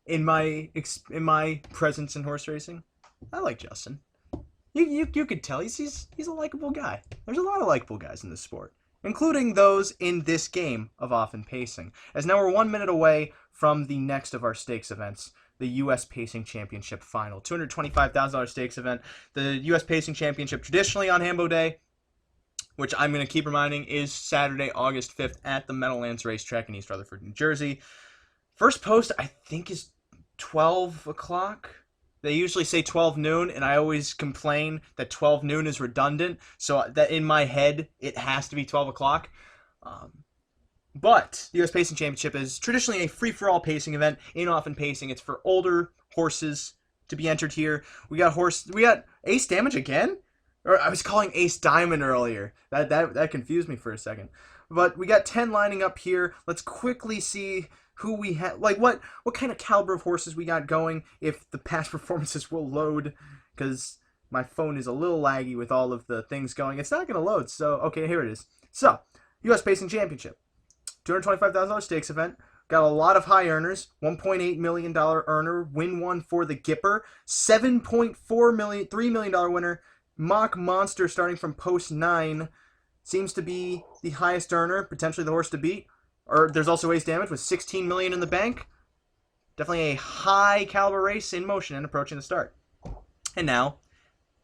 in my presence in horse racing. I like Justin. You could tell he's a likable guy. There's a lot of likable guys in this sport, including those in this game of Offen Pacing. As now we're 1 minute away from the next of our stakes events, the U.S. Pacing Championship Final. $225,000 stakes event. The U.S. Pacing Championship, traditionally on Hambo Day, which I'm going to keep reminding, is Saturday, August 5th at the Meadowlands Racetrack in East Rutherford, New Jersey. First post, I think, is 12 o'clock. They usually say 12 noon, and I always complain that 12 noon is redundant, so that in my head, it has to be 12 o'clock. But the U.S. Pacing Championship is traditionally a free-for-all pacing event in Offen Pacing. It's for older horses to be entered here. We got Ace Damage again? Or I was calling Ace Diamond earlier. That confused me for a second. But we got 10 lining up here. Let's quickly see who we have, like what kind of caliber of horses we got going, if the past performances will load, because my phone is a little laggy with all of the things going. It's not going to load, so okay, here it is. So, U.S. Pacing Championship. $225,000 stakes event. Got a lot of high earners. $1.8 million earner. Win one for the Gipper. $3 million winner. Mock Monster starting from post 9 seems to be the highest earner, potentially the horse to beat. Or there's also Ace Damage with $16 million in the bank. Definitely a high caliber race in motion and approaching the start. And now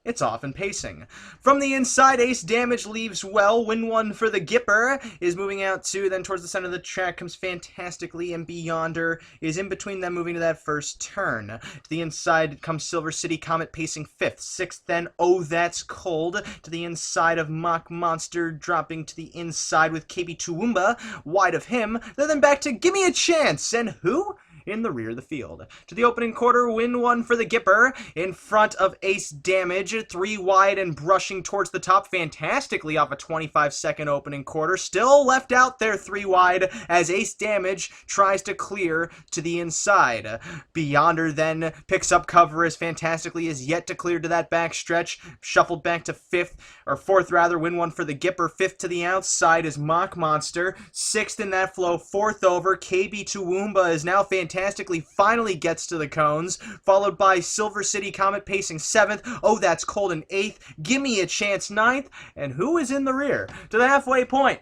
it's Offen Pacing. From the inside, Ace Damage leaves well. Win one for the Gipper is moving out to, then towards the center of the track comes Fantastically, and Beyonder is in between them, moving to that first turn. To the inside comes Silver City Comet pacing 5th. 6th then, Oh That's Cold. To the inside of Mock Monster, dropping to the inside with KB Toowoomba. Wide of him. Then back to Gimme a Chance. And who? In the rear of the field. To the opening quarter, win one for the Gipper. In front of Ace Damage, 3 wide and brushing towards the top Fantastically off a 25-second opening quarter. Still left out there 3 wide as Ace Damage tries to clear to the inside. Beyonder then picks up cover as Fantastically is yet to clear to that back stretch. Shuffled back to 4th rather, win one for the Gipper. 5th to the outside is Mock Monster. 6th in that flow, 4th over. KB Toowoomba is now Fantastically finally gets to the cones, followed by Silver City Comet pacing 7th. Oh That's Cold in 8th. Gimme a Chance 9th. And who is in the rear? To the halfway point.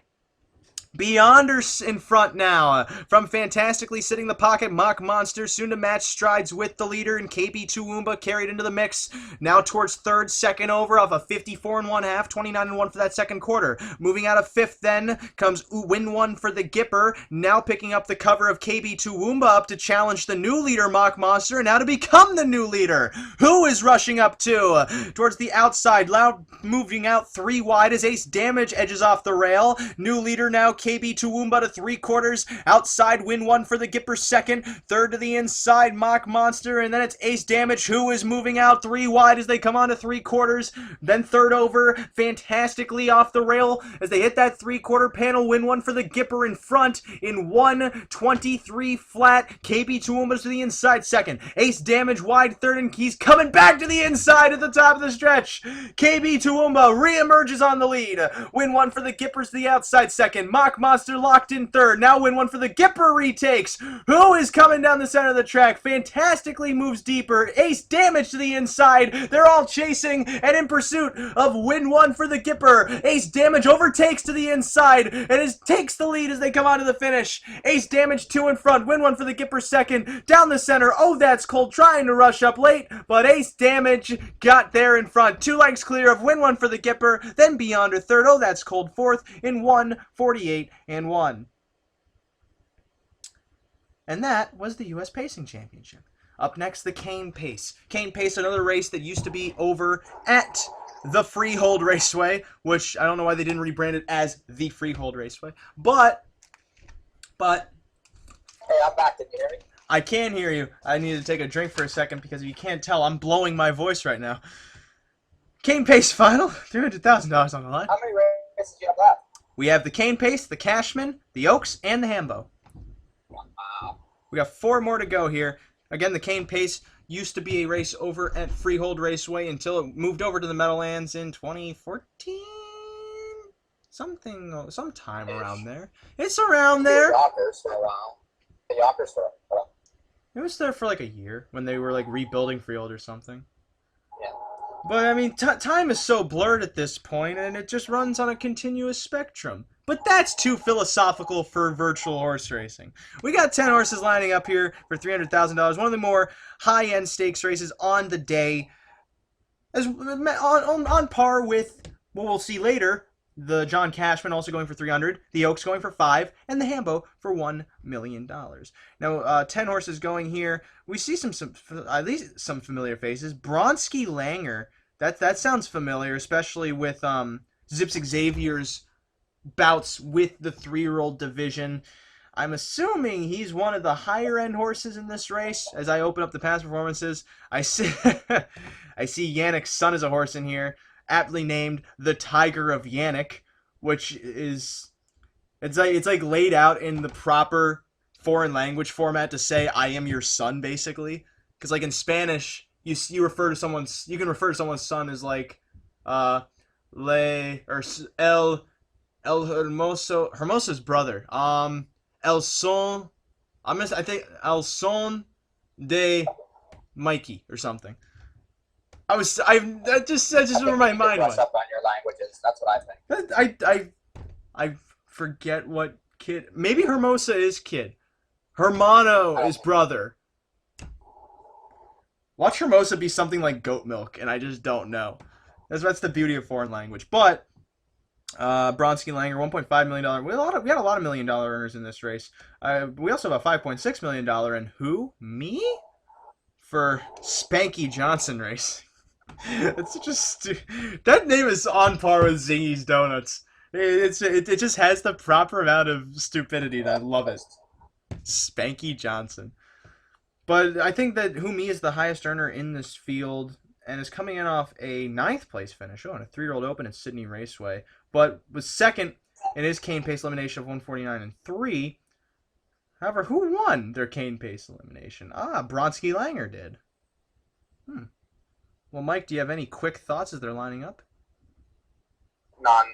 Beyonder in front now. From Fantastically sitting the pocket, Mock Monster soon to match strides with the leader, and KB Toowoomba carried into the mix. Now towards 3rd, 2nd over off a 54 1/2, 29 1 for that second quarter. Moving out of 5th then comes Win one for the Gipper. Now picking up the cover of KB Toowoomba up to challenge the new leader, Mock Monster, and now to become the new leader. Who is rushing up to? Towards the outside, loud moving out 3 wide as Ace Damage edges off the rail. New leader now, KB Toowoomba to 3/4. Outside, win one for the Gipper 2nd. 3rd to the inside, Mock Monster. And then it's Ace Damage who is moving out 3 wide as they come on to 3/4. Then 3rd over, Fantastically off the rail as they hit that 3/4 panel. Win one for the Gipper in front in 1:23 flat. KB Toowoomba to the inside 2nd. Ace Damage wide 3rd, and he's coming back to the inside at the top of the stretch. KB Toowoomba re-emerges on the lead. Win one for the Gippers to the outside 2nd. Mock Rock Monster locked in third. Now Win One for the Gipper retakes. Who is coming down the center of the track? Fantastically moves deeper. Ace Damage to the inside. They're all chasing and in pursuit of Win One for the Gipper. Ace Damage overtakes to the inside and takes the lead as they come out of the finish. Ace Damage 2 in front. Win One for the Gipper second. Down the center. Oh, that's cold. Trying to rush up late, but Ace Damage got there in front. 2 lengths clear of Win One for the Gipper. Then Beyonder third. Oh, that's cold fourth in 1:48 and 1. And that was the U.S. Pacing Championship. Up next, the Cane Pace. Cane Pace, another race that used to be over at the Freehold Raceway, which I don't know why they didn't rebrand it as the Freehold Raceway. But... Hey, I'm back. Can you hear me? I can hear you. I need to take a drink for a second because if you can't tell, I'm blowing my voice right now. Cane Pace final, $300,000 on the line. How many races do you have left? We have the Cane Pace, the Cashman, the Oaks, and the Hambo. Wow. We got 4 more to go here. Again, the Cane Pace used to be a race over at Freehold Raceway until it moved over to the Meadowlands in 2014? Sometime around there. It's around there. Yonkers for a while. The Yonkers for a while. It was there for like a year when they were like rebuilding Freehold or something. Yeah. But I mean, time is so blurred at this point, and it just runs on a continuous spectrum. But that's too philosophical for virtual horse racing. We got 10 horses lining up here for $300,000. One of the more high-end stakes races on the day, as on par with what we'll see later. The John Cashman also going for $300,000, the Oaks going for $5,000, and the Hambo for $1 million. Now, 10 horses going here. We see some at least some familiar faces. Bronski Langer, that sounds familiar, especially with Zips Xavier's bouts with the 3-year-old division. I'm assuming he's one of the higher-end horses in this race. As I open up the past performances, I see Yannick's son is a horse in here, aptly named the Tiger of Yannick, which is it's like laid out in the proper foreign language format to say I am your son, basically. Because like in Spanish, you can refer to someone's son as like el Hermoso's brother, el son de Mikey or something. That just where my mind went. Up on your languages. That's what I think. I forget what kid. Maybe Hermosa is kid. Hermano is brother. Watch Hermosa be something like goat milk, and I just don't know. That's the beauty of foreign language. But Bronski Langer, $1.5 million. We had a lot of $1 million earners in this race. We also have a $5.6 million in who? Me? For Spanky Johnson race. It's just that name is on par with Zingy's Donuts. It just has the proper amount of stupidity, and I love it. Spanky Johnson. But I think that Who Me is the highest earner in this field and is coming in off a 9th place finish. Oh, in a 3-year-old open at Sydney Raceway, but was second in his Cane Pace elimination of 149 and 3. However, who won their Cane Pace elimination? Bronski Langer did. Well, Mike, do you have any quick thoughts as they're lining up? None.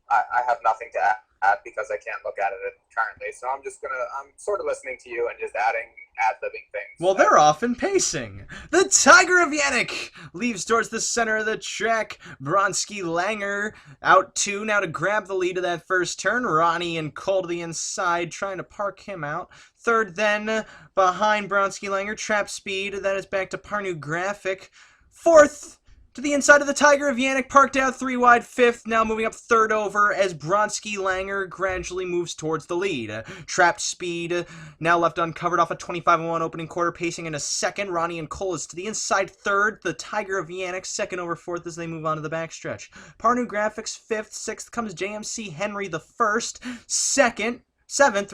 I have nothing to add because I can't look at it currently. So I'm sort of listening to you and just ad-libbing things. Well, they're off in pacing. The Tiger of Yannick leaves towards the center of the track. Bronski Langer out 2 now to grab the lead of that first turn. Ronnie and Cole to the inside, trying to park him out. Third then, behind Bronski Langer, Trap Speed. Then it's back to Parnu Graphic. Fourth, to the inside of the Tiger of Yannick, parked out 3 wide. Fifth, now moving up third over as Bronski Langer gradually moves towards the lead. Trap Speed now left uncovered off a 25-1 opening quarter, pacing into second. Ronnie and Cole is to the inside third. The Tiger of Yannick second over fourth as they move on to the backstretch. Parnu Graphics fifth. Sixth comes JMC Henry the first. Seventh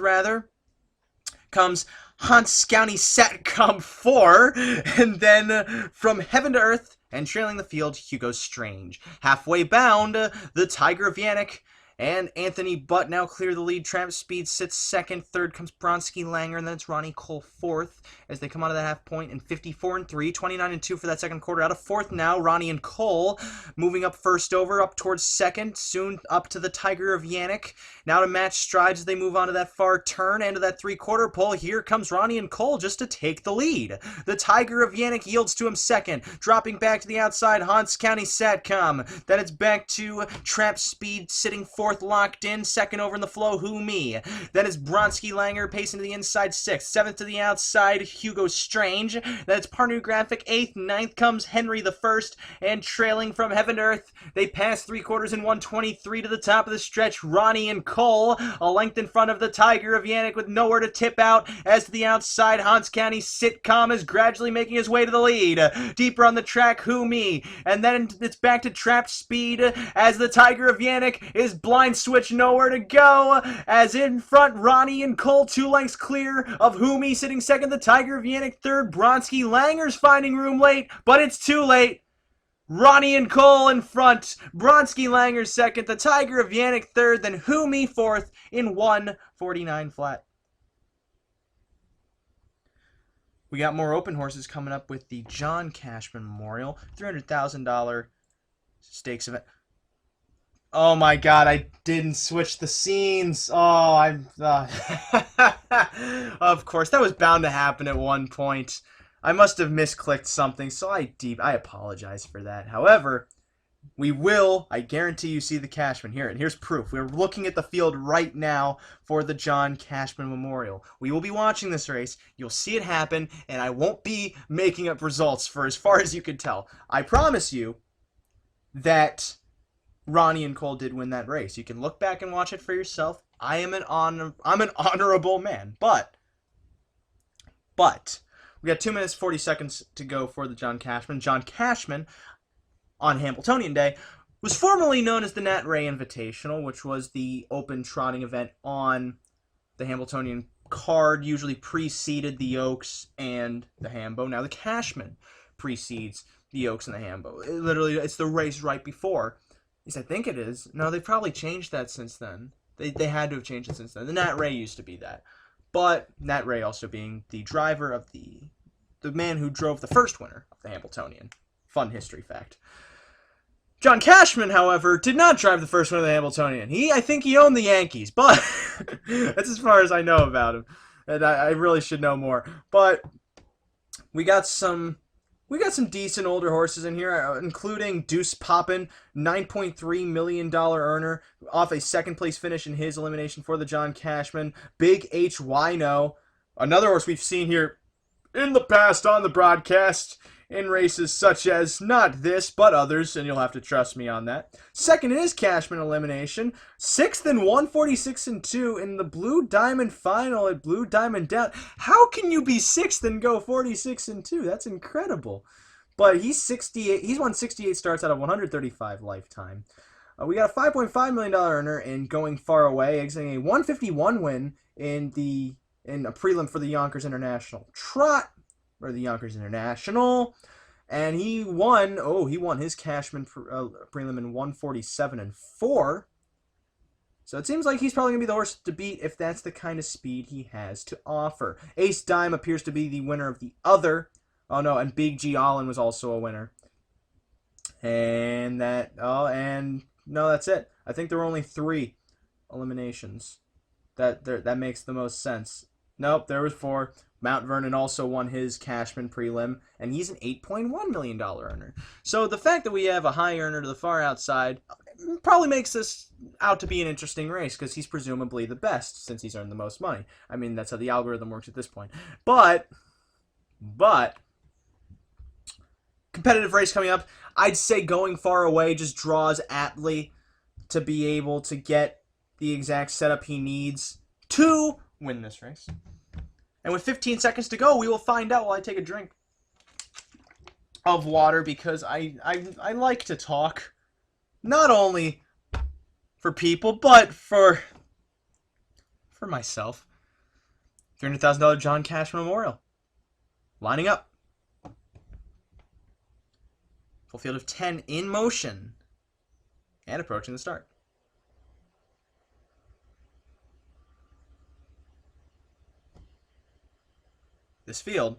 comes Hans Scowney Satcom 4, and then from heaven to earth and trailing the field, Hugo Strange. Halfway bound, the Tiger of Yannick And Anthony Butt now clear the lead. Tramp Speed sits second. Third comes Bronski Langer, and then it's Ronnie Cole fourth as they come out of that half point. And 54-3, 29-2 for that second quarter. Out of fourth now, Ronnie and Cole moving up first over, up towards second. Soon up to the Tiger of Yannick. Now to match strides as they move on to that far turn and to that three-quarter pole. Here comes Ronnie and Cole just to take the lead. The Tiger of Yannick yields to him second. Dropping back to the outside, Hans County Satcom. Then it's back to Tramp Speed sitting fourth, locked in. Second over in the flow, Who Me. Then it's Bronski Langer pacing to the inside, sixth. Seventh to the outside, Hugo Strange. Then it's Parnu Graphic, eighth. Ninth comes Henry the First. And trailing from heaven to earth, they pass three quarters in 1:23 to the top of the stretch. Ronnie and Cole, a length in front of the Tiger of Yannick with nowhere to tip out. As to the outside, Hans County Sitcom is gradually making his way to the lead. Deeper on the track, Who Me. And then it's back to Trap Speed as the Tiger of Yannick is blind switch, nowhere to go. As in front, Ronnie and Cole 2 lengths clear of Who Me sitting second. The Tiger of Yannick third. Bronski Langer's finding room late, but it's too late. Ronnie and Cole in front. Bronski Langer second. The Tiger of Yannick third. Then Who Me fourth in 1:49 flat. We got more open horses coming up with the John Cashman Memorial. $300,000 stakes event. Oh my god, I didn't switch the scenes. Oh, I'm... Of course, that was bound to happen at one point. I must have misclicked something, so I apologize for that. However, we will, I guarantee you, see the Cashman here. And here's proof. We're looking at the field right now for the John Cashman Memorial. We will be watching this race. You'll see it happen, and I won't be making up results for as far as you can tell. I promise you that Ronnie and Cole did win that race. You can look back and watch it for yourself. I'm an honorable man. But we got 2 minutes 40 seconds to go for the John Cashman. John Cashman, on Hambletonian Day, was formerly known as the Nat Ray Invitational, which was the open trotting event on the Hambletonian card, usually preceded the Oaks and the Hambo. Now the Cashman precedes the Oaks and the Hambo. It's the race right before. At least I think it is. No, they've probably changed that since then. They had to have changed it since then. The Nat Ray used to be that. But Nat Ray also being the driver of the man who drove the first winner of the Hambletonian. Fun history fact. John Cashman, however, did not drive the first winner of the Hambletonian. I think he owned the Yankees, but that's as far as I know about him. And I really should know more. But we got some decent older horses in here, including Deuce Poppin, $9.3 million earner, off a second place finish in his elimination for the John Cashman. Big H Wino, another horse we've seen here in the past on the broadcast in races such as not this, but others, and you'll have to trust me on that. Second in his Cashman elimination. Sixth in 146-2 in the Blue Diamond final at Blue Diamond Down. How can you be sixth and go 46-2? That's incredible. But he's 68. He's won 68 starts out of 135 lifetime. We got a $5.5 million earner in Going Far Away, exiting a 151 win in a prelim for the Yonkers International Trot, or the Yonkers International, and he won his Cashman prelim in 147-4. So it seems like he's probably going to be the horse to beat if that's the kind of speed he has to offer. Ace Dime appears to be the winner of the other. Oh no, and Big G Allen was also a winner. And that's it. I think there were only 3 eliminations. That makes the most sense. Nope, there was 4. Mount Vernon also won his Cashman prelim, and he's an $8.1 million earner. So the fact that we have a high earner to the far outside probably makes this out to be an interesting race, because he's presumably the best, since he's earned the most money. I mean, that's how the algorithm works at this point. But competitive race coming up. I'd say Going Far Away just draws aptly to be able to get the exact setup he needs to win this race. And with 15 seconds to go, we will find out while I take a drink of water, because I like to talk, not only for people, but for myself. $300,000 John Cashman Memorial. Lining up. Full field of 10 in motion. And approaching the start. This field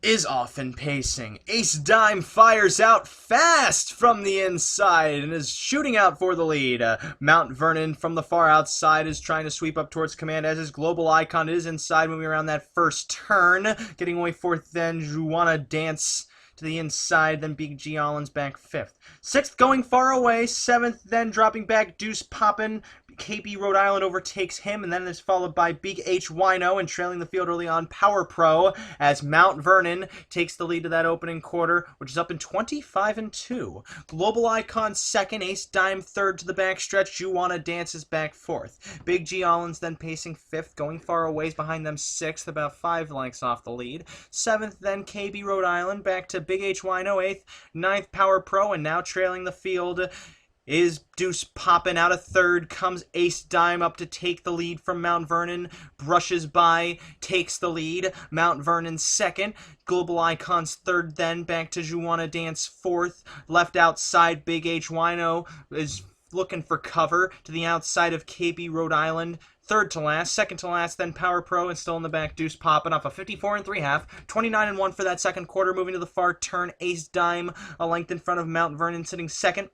is often pacing. Ace Dime fires out fast from the inside and is shooting out for the lead. Mount Vernon from the far outside is trying to sweep up towards command as his Global Icon is inside moving around that first turn. Getting away fourth, then Juana Dance to the inside, then Big G Allen's back fifth. Sixth going far away, seventh then dropping back, Deuce Poppin'. KB Rhode Island overtakes him, and then is followed by Big H Wino, and trailing the field early on Power Pro as Mount Vernon takes the lead to that opening quarter, which is up in 25-2. Global Icon second, Ace Dime third to the backstretch, Juana Dances back fourth. Big G Allen's then pacing fifth, going far a ways behind them sixth, about 5 lengths off the lead. Seventh then KB Rhode Island, back to Big H Wino eighth, ninth Power Pro, and now trailing the field is Deuce Poppin'. Out of third comes Ace Dime up to take the lead from Mount Vernon. Brushes by, takes the lead. Mount Vernon second. Global Icon's third then. Back to Juana Dance fourth. Left outside, Big H Wino is looking for cover to the outside of KB Rhode Island. Third to last, second to last, then Power Pro, and still in the back, Deuce Poppin' off a 54 3/2, 29-1 for that second quarter. Moving to the far turn, Ace Dime a length in front of Mount Vernon, sitting second.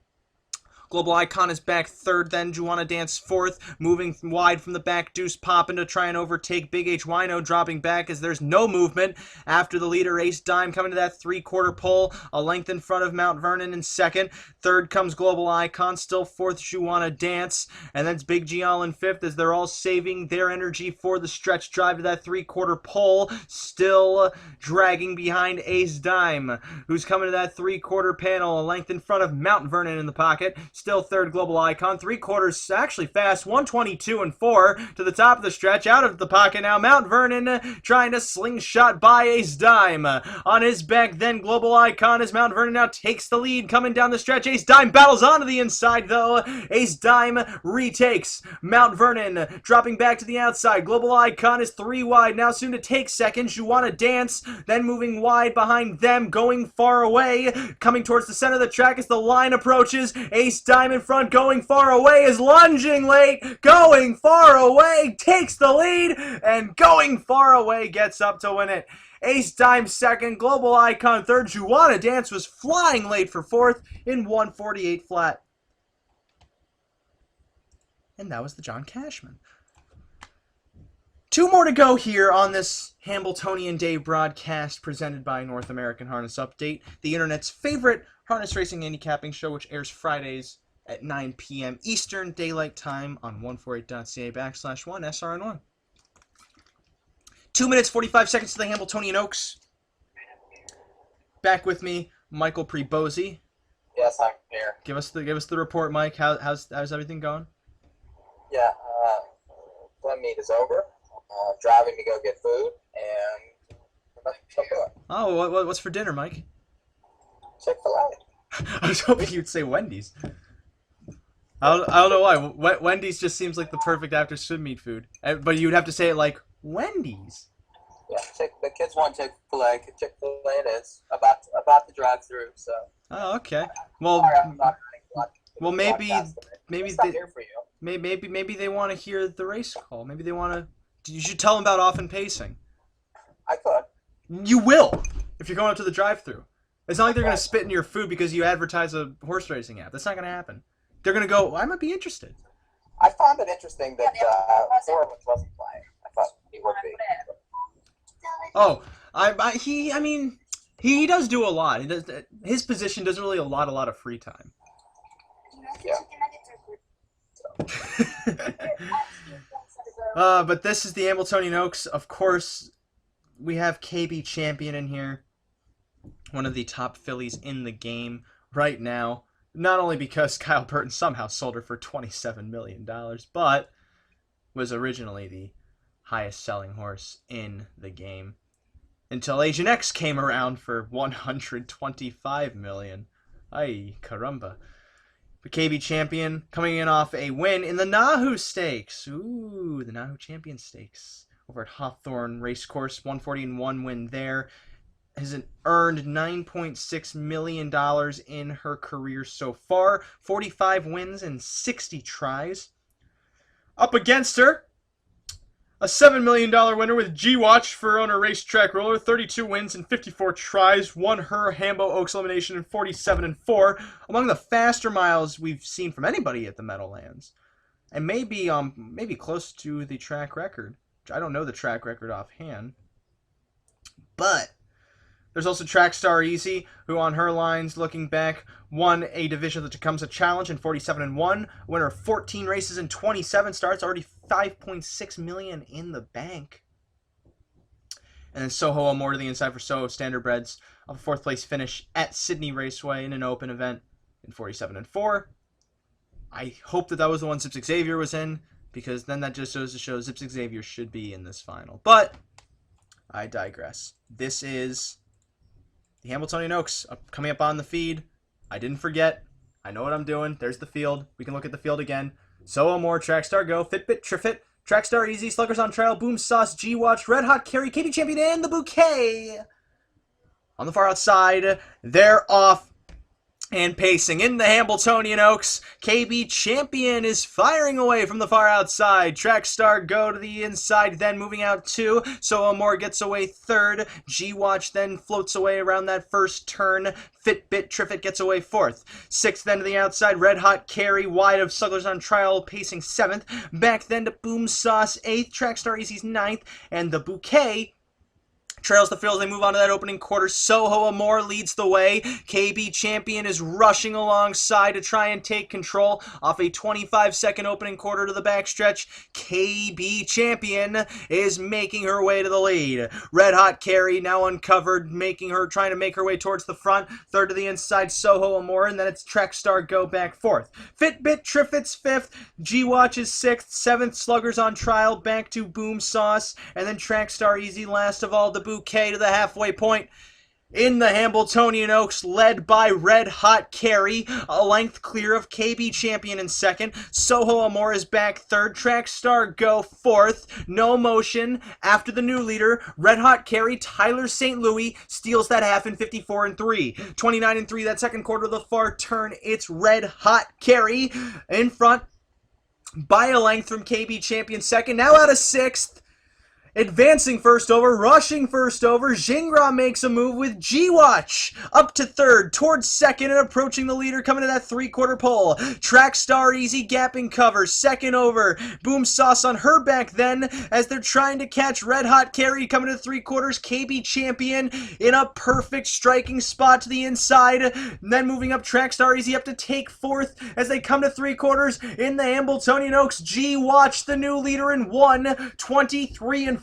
Global Icon is back third, then Juana Dance fourth, moving wide from the back, Deuce Poppin' to try and overtake Big H Wino, dropping back as there's no movement after the leader, Ace Dime, coming to that three-quarter pole, a length in front of Mount Vernon in second. Third comes Global Icon, still fourth, Juana Dance, and then it's Big G Allen fifth as they're all saving their energy for the stretch drive to that three-quarter pole, still dragging behind Ace Dime, who's coming to that three-quarter panel, a length in front of Mount Vernon in the pocket. Still third, Global Icon. Three quarters actually fast. 122-4 to the top of the stretch. Out of the pocket now. Mount Vernon trying to slingshot by Ace Dime. On his back then, Global Icon as Mount Vernon now takes the lead. Coming down the stretch. Ace Dime battles onto the inside though. Ace Dime retakes. Mount Vernon dropping back to the outside. Global Icon is 3 wide. Now soon to take second. Juana Dance then moving wide behind them. Going far away. Coming towards the center of the track as the line approaches. Ace Dime in front, going far away, is lunging late, going far away, takes the lead, and going far away gets up to win it. Ace Dime second, Global Icon third, Juana Dance was flying late for fourth in 148 flat. And that was the John Cashman. 2 more to go here on this Hambletonian Day broadcast presented by North American Harness Update, the internet's favorite harness racing handicapping show, which airs Fridays at 9 p.m. Eastern Daylight Time on 148.ca/1 SRN1. 2 minutes, 45 seconds to the Hambletonian Oaks. Back with me, Michael Prebozy. Yes, I'm here. Give us the report, Mike. How's everything going? Yeah, Glen meet is over. Driving to go get food, and Oh, what's for dinner, Mike? Chick-fil-A. I was hoping you'd say Wendy's. I don't know why. Wendy's just seems like the perfect after swim meet food. But you'd have to say it like Wendy's. Yeah, the kids want Chick-fil-A. Chick-fil-A it is. About to drive through, so. Oh, okay. Well, maybe they want to hear the race call. Maybe they want to. You should tell them about often pacing. I could. You will if you're going up to the drive-thru. It's not like they're going to spit in your food because you advertise a horse racing app. That's not going to happen. They're going to go, I might be interested. I found it interesting that Horowitz wasn't playing. I thought he would be. Oh, he does do a lot. His position doesn't really allot a lot of free time. Yeah. But this is the Hambletonian Oaks. Of course, we have KB Champion in here. One of the top fillies in the game right now. Not only because Kyle Burton somehow sold her for $27 million, but was originally the highest selling horse in the game. Until Agent X came around for $125 million. Ay, caramba. But KB Champion coming in off a win in the Nahu Stakes. Ooh, the Nahu Champion Stakes. Over at Hawthorne Racecourse, 140-1 win there. Has earned $9.6 million in her career so far. 45 wins and 60 tries. Up against her, A $7 million winner with G-Watch for owner Racetrack Roller, 32 wins and 54 tries, won her Hambo Oaks elimination in 47-4, among the faster miles we've seen from anybody at the Meadowlands, and maybe close to the track record. I don't know the track record offhand, but there's also Trackstar Easy, who on her lines, looking back, won a division that becomes a challenge in 47-1, winner of 14 races and 27 starts, already $5.6 million in the bank. And then Soho Amore to the inside for Soho Standardbreds, a 4th place finish at Sydney Raceway in an open event in 47-4. I hope that was the one Zips Xavier was in, because then that just goes to show Zips Xavier should be in this final. But I digress. This is the Hambletonian Oaks coming up on the feed. I didn't forget. I know what I'm doing. There's the field. We can look at the field again. Soho Amore, Trackstar Go, Fitbit, Trifit, Trackstar Easy, Sluggers on Trial, Boom Sauce, G-Watch, Red Hot Carry, Katie Champion, and the Bouquet. On the far outside, they're off and pacing in the Hambletonian Oaks. KB Champion is firing away from the far outside. Trackstar Go to the inside, then moving out 2. So Amore gets away 3rd. G-Watch then floats away around that first turn. Fitbit Trifit gets away 4th. 6th then to the outside. Red Hot Carry wide of Slugglers on Trial, pacing 7th. Back then to Boom Sauce 8th. Trackstar Easy's 9th. And the Bouquet trails the field as they move on to that opening quarter. Soho Amore leads the way. KB Champion is rushing alongside to try and take control off a 25-second opening quarter to the backstretch. KB Champion is making her way to the lead. Red Hot Carry now uncovered, trying to make her way towards the front. 3rd to the inside, Soho Amore, and then it's Trackstar Go back 4th. Fitbit Trifit's 5th. G-Watch is 6th. 7th, Sluggers on Trial back to Boom Sauce, and then Trackstar Easy last of all. The Bouquet to the halfway point in the Hambletonian Oaks, led by Red Hot Carry, a length clear of KB Champion in 2nd. Soho Amore is back 3rd. Trackstar Go 4th. No motion after the new leader. Red Hot Carry, Tyler St. Louis, steals that half in 54-3. 29-3, that second quarter of the far turn. It's Red Hot Carry in front by a length from KB Champion 2nd. Now out of 6th. Advancing first over, rushing first over, Gingras makes a move with G-Watch up to 3rd, towards 2nd, and approaching the leader coming to that 3/4 pole. Trackstar Easy gapping cover, 2nd over, Boom Sauce on her back then as they're trying to catch Red Hot Carry coming to 3/4. KB Champion in a perfect striking spot to the inside, and then moving up Trackstar Easy up to take 4th as they come to 3/4 in the Hambletonian Oaks. G-Watch the new leader in 1:23-4.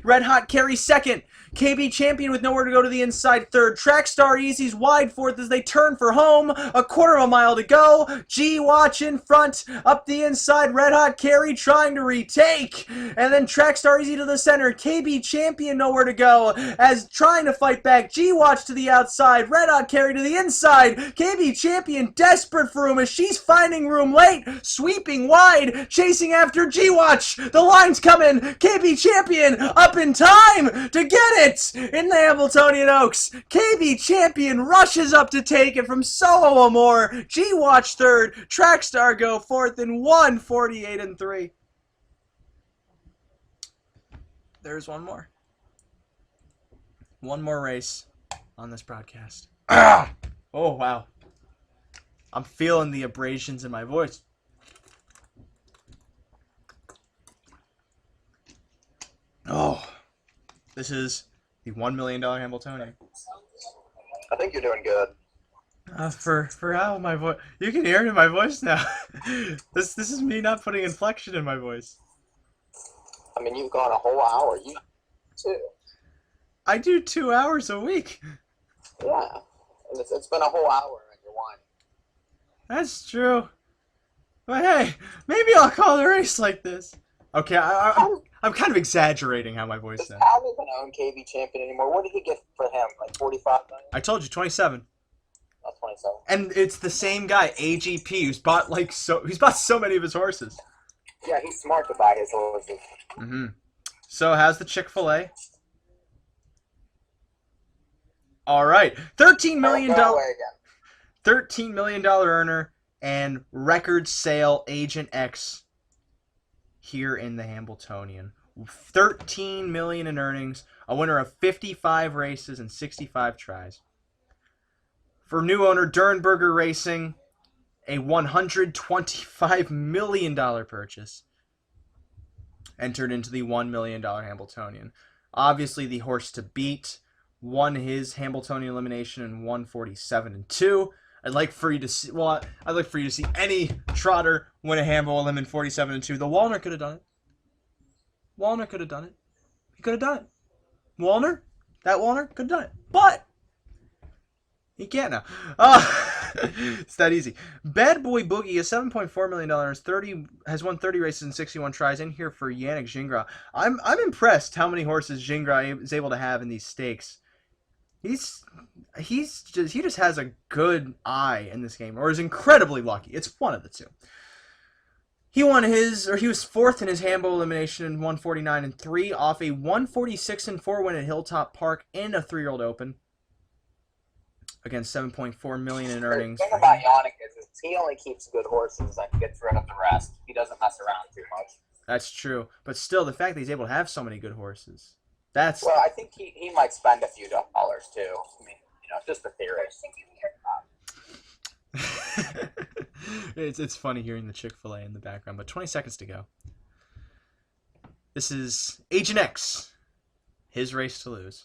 Red Hot Carry 2nd. KB Champion with nowhere to go to the inside 3rd. Trackstar Easy's wide 4th as they turn for home. A 1/4 mile to go. G-Watch in front. Up the inside. Red Hot Carry trying to retake. And then Trackstar Easy to the center. KB Champion nowhere to go as trying to fight back. G-Watch to the outside. Red Hot Carry to the inside. KB Champion desperate for room as she's finding room late. Sweeping wide. Chasing after G-Watch. The line's coming. KB Champion up in time to get it in the Hambletonian Oaks. KB Champion rushes up to take it from Soho Amore. G-Watch 3rd. Trackstar Go 4th in 1:48-3. There's one more. One more race on this broadcast. Oh, wow. I'm feeling the abrasions in my voice. Oh, this is the $1 million Hambletonian. I think you're doing good. For how my voice, you can hear it in my voice now. This is me not putting inflection in my voice. I mean, you've gone a whole hour. You too. I do 2 hours a week. Yeah, and it's been a whole hour and you're whining. That's true. But hey, maybe I'll call the race like this. Okay, I'm kind of exaggerating how my voice Does sounds. Al even own KB Champion anymore? What did he get for him? Like 45 million? I told you, 27. Not 27. And it's the same guy, AGP, who's bought so many of his horses. Yeah, he's smart to buy his horses. Mm-hmm. So how's the Chick-fil-A? All right, $13 million. $13 million earner and record sale Agent X here in the Hambletonian. $13 million in earnings, a winner of 55 races and 65 tries. For new owner Dernberger Racing, a $125 million purchase. Entered into the $1 million Hambletonian. Obviously, the horse to beat won his Hambletonian elimination in 147-2. I'd like for you to see. Well, I'd like for you to see any trotter win a Hambo elim in 47-2. The Wallner could have done it. Wallner could have done it. He could have done it. That Wallner could have done it. But he can't now. It's that easy. Bad Boy Boogie is $7.4 million. Has won 30 races and 61 tries. In here for Yannick Gingras. I'm impressed how many horses Gingras is able to have in these stakes. He just has a good eye in this game, or is incredibly lucky. It's one of the two. He was fourth in his Hambo elimination in 149-3 off a 146-4 win at Hilltop Park in a 3-year-old open. Again, $7.4 million in earnings. The thing about Yannick is he only keeps good horses and gets rid of the rest. He doesn't mess around too much. That's true, but still, the fact that he's able to have so many good horses, that's. Well, I think he might spend a few dollars too. I mean, just a theory. It's funny hearing the Chick-fil-A in the background, but 20 seconds to go. This is Agent X, his race to lose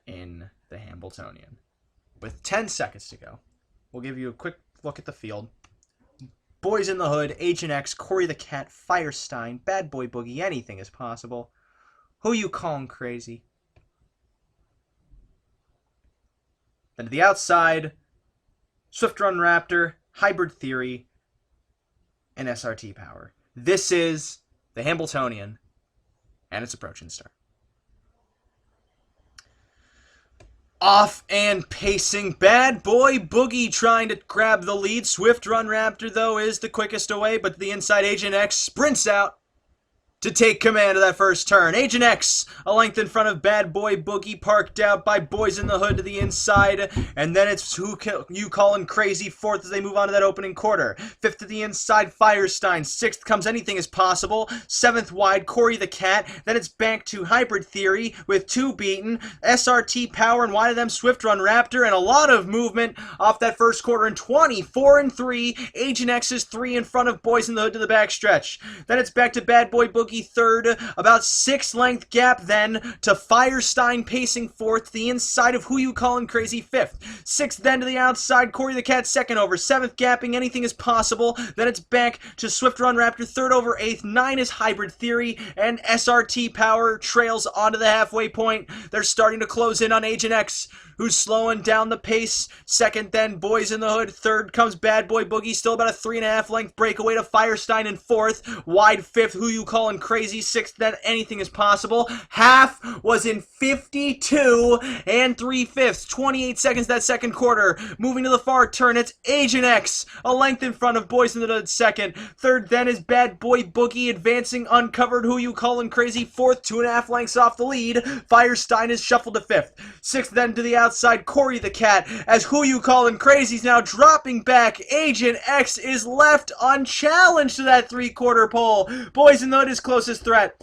in the Hambletonian. With 10 seconds to go, we'll give you a quick look at the field. Boys in the Hood, Agent X, Corey the Cat, Firestein, Bad Boy Boogie, anything is possible. Who you calling crazy? Then to the outside, Swift Run Raptor, Hybrid Theory, and SRT Power. This is the Hambletonian, and its approaching start. Off and pacing, Bad Boy Boogie trying to grab the lead. Swift Run Raptor, though, is the quickest away, but the inside Agent X sprints out to take command of that first turn. Agent X, a length in front of Bad Boy Boogie, parked out by Boys in the Hood to the inside, and then it's Who You Callin' Crazy fourth as they move on to that opening quarter. Fifth to the inside, Firestein. Sixth comes Anything Is Possible. Seventh wide, Corey the Cat. Then it's back to Hybrid Theory with 2 beaten. SRT Power, and wide of them, Swift Run Raptor, and a lot of movement off that first quarter in 24-3. Agent X is 3 in front of Boys in the Hood to the backstretch. Then it's back to Bad Boy Boogie third, about 6-length gap then to Firestein pacing fourth, the inside of Who You Callin' Crazy fifth. Sixth then to the outside, Corey the Cat second over. Seventh gapping, Anything Is Possible. Then it's back to Swift Run Raptor third over eighth. 9 is Hybrid Theory, and SRT Power trails onto the halfway point. They're starting to close in on Agent X, who's slowing down the pace. Second then Boys in the Hood. Third comes Bad Boy Boogie, still about a 3.5 length breakaway to Firestein in fourth. Wide fifth, Who You Callin' Crazy. Sixth then Anything Is Possible. Half was in 52 3/5. 28 seconds that second quarter. Moving to the far turn, it's Agent X, a length in front of Boys in the Hood second. Third then is Bad Boy Boogie, advancing uncovered. Who You Callin' Crazy fourth, 2.5 lengths off the lead. Firestein is shuffled to fifth. Sixth then to the outside, Corey the Cat, as Who You Callin' Crazy's now dropping back. Agent X is left unchallenged to that 3/4 pole. Boys in the Hood is closest threat.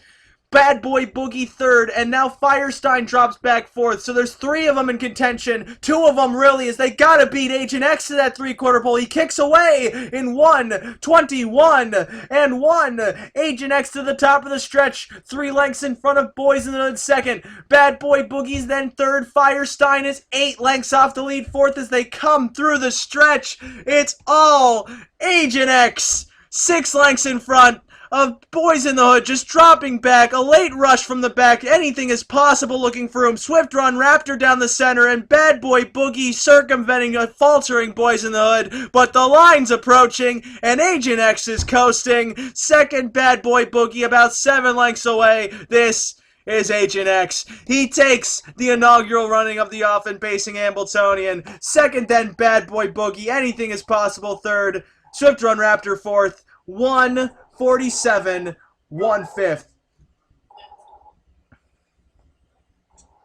Bad Boy Boogie third, and now Firestein drops back fourth. So there's 3 of them in contention. 2 of them really, as they gotta beat Agent X to that 3/4 pole. He kicks away in 1:21-1. Agent X to the top of the stretch, 3 lengths in front of Boys in the Hood second. Bad Boy Boogie's then third. Firestein is 8 lengths off the lead fourth as they come through the stretch. It's all Agent X, 6 lengths in front of Boys in the Hood, just dropping back. A late rush from the back. Anything Is Possible looking for him. Swift Run Raptor down the center, and Bad Boy Boogie circumventing a faltering Boys in the Hood. But the line's approaching, and Agent X is coasting. Second, Bad Boy Boogie about 7 lengths away. This is Agent X. He takes the inaugural running of the off and pacing Hambletonian. Second, then Bad Boy Boogie. Anything Is Possible third. Swift Run Raptor fourth. 1:47 1/5.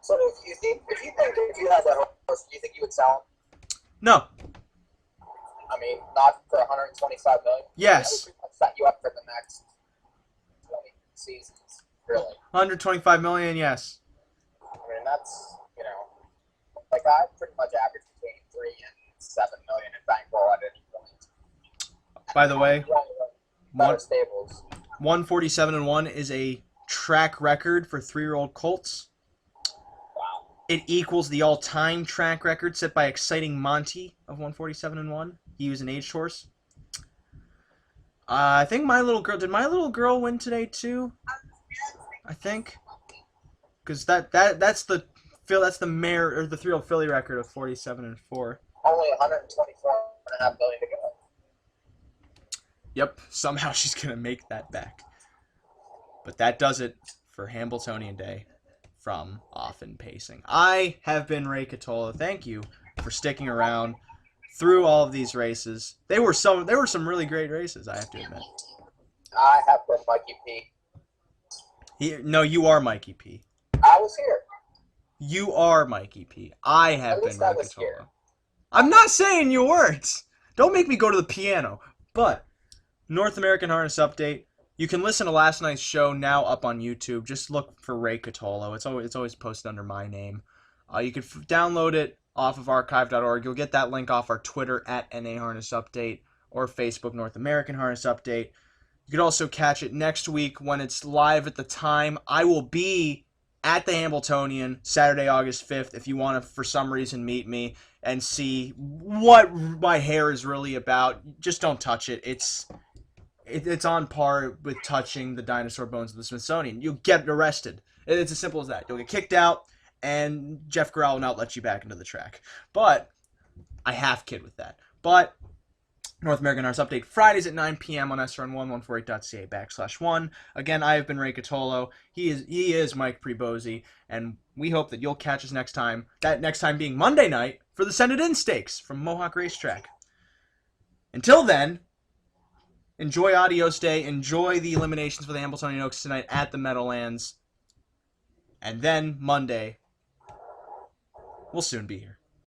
So if you think if you had that horse, do you think you would sell him? No. I mean, not for 125 million. Yes. I'd set you up for the next 20 seasons. Really? 125 million, yes. I mean, that's, like I pretty much average between 3 and 7 million in bankroll at any point. By the way, Better stables. 147-1 is a track record for 3-year-old colts. Wow. It equals the all-time track record set by Exciting Monty of 147-1. He was an aged horse. I think did my little girl win today too? I think, because that's the mare or the 3-year-old filly record of 47-4. Only 124.5 million to go. Yep, somehow she's gonna make that back. But that does it for Hambletonian Day from Often Pacing. I have been Ray Cotolo. Thank you for sticking around through all of these races. There were some really great races, I have to admit. I have been Mikey P. No, you are Mikey P. I was here. You are Mikey P. I have At been least I Ray was here. Cotolo. I'm not saying you weren't. Don't make me go to the piano. But North American Harness Update. You can listen to last night's show now up on YouTube. Just look for Ray Cotolo. It's always posted under my name. You can download it off of archive.org. You'll get that link off our Twitter at NA Harness Update or Facebook North American Harness Update. You could also catch it next week when it's live at the time. I will be at the Hambletonian Saturday, August 5th if you want to, for some reason, meet me and see what my hair is really about. Just don't touch it. It's on par with touching the dinosaur bones of the Smithsonian. You'll get arrested. It's as simple as that. You'll get kicked out, and Jeff Corral will not let you back into the track. But I half kid with that. But North American Harness Update, Fridays at 9 p.m. on srn1148.ca/1. Again, I have been Ray Cotolo. He is Mike Prebosi, and we hope that you'll catch us next time. That next time being Monday night for the Send It In Stakes from Mohawk Racetrack. Until then, enjoy Adios Day. Enjoy the eliminations for the Hambletonian Oaks tonight at the Meadowlands. And then Monday, we'll soon be here.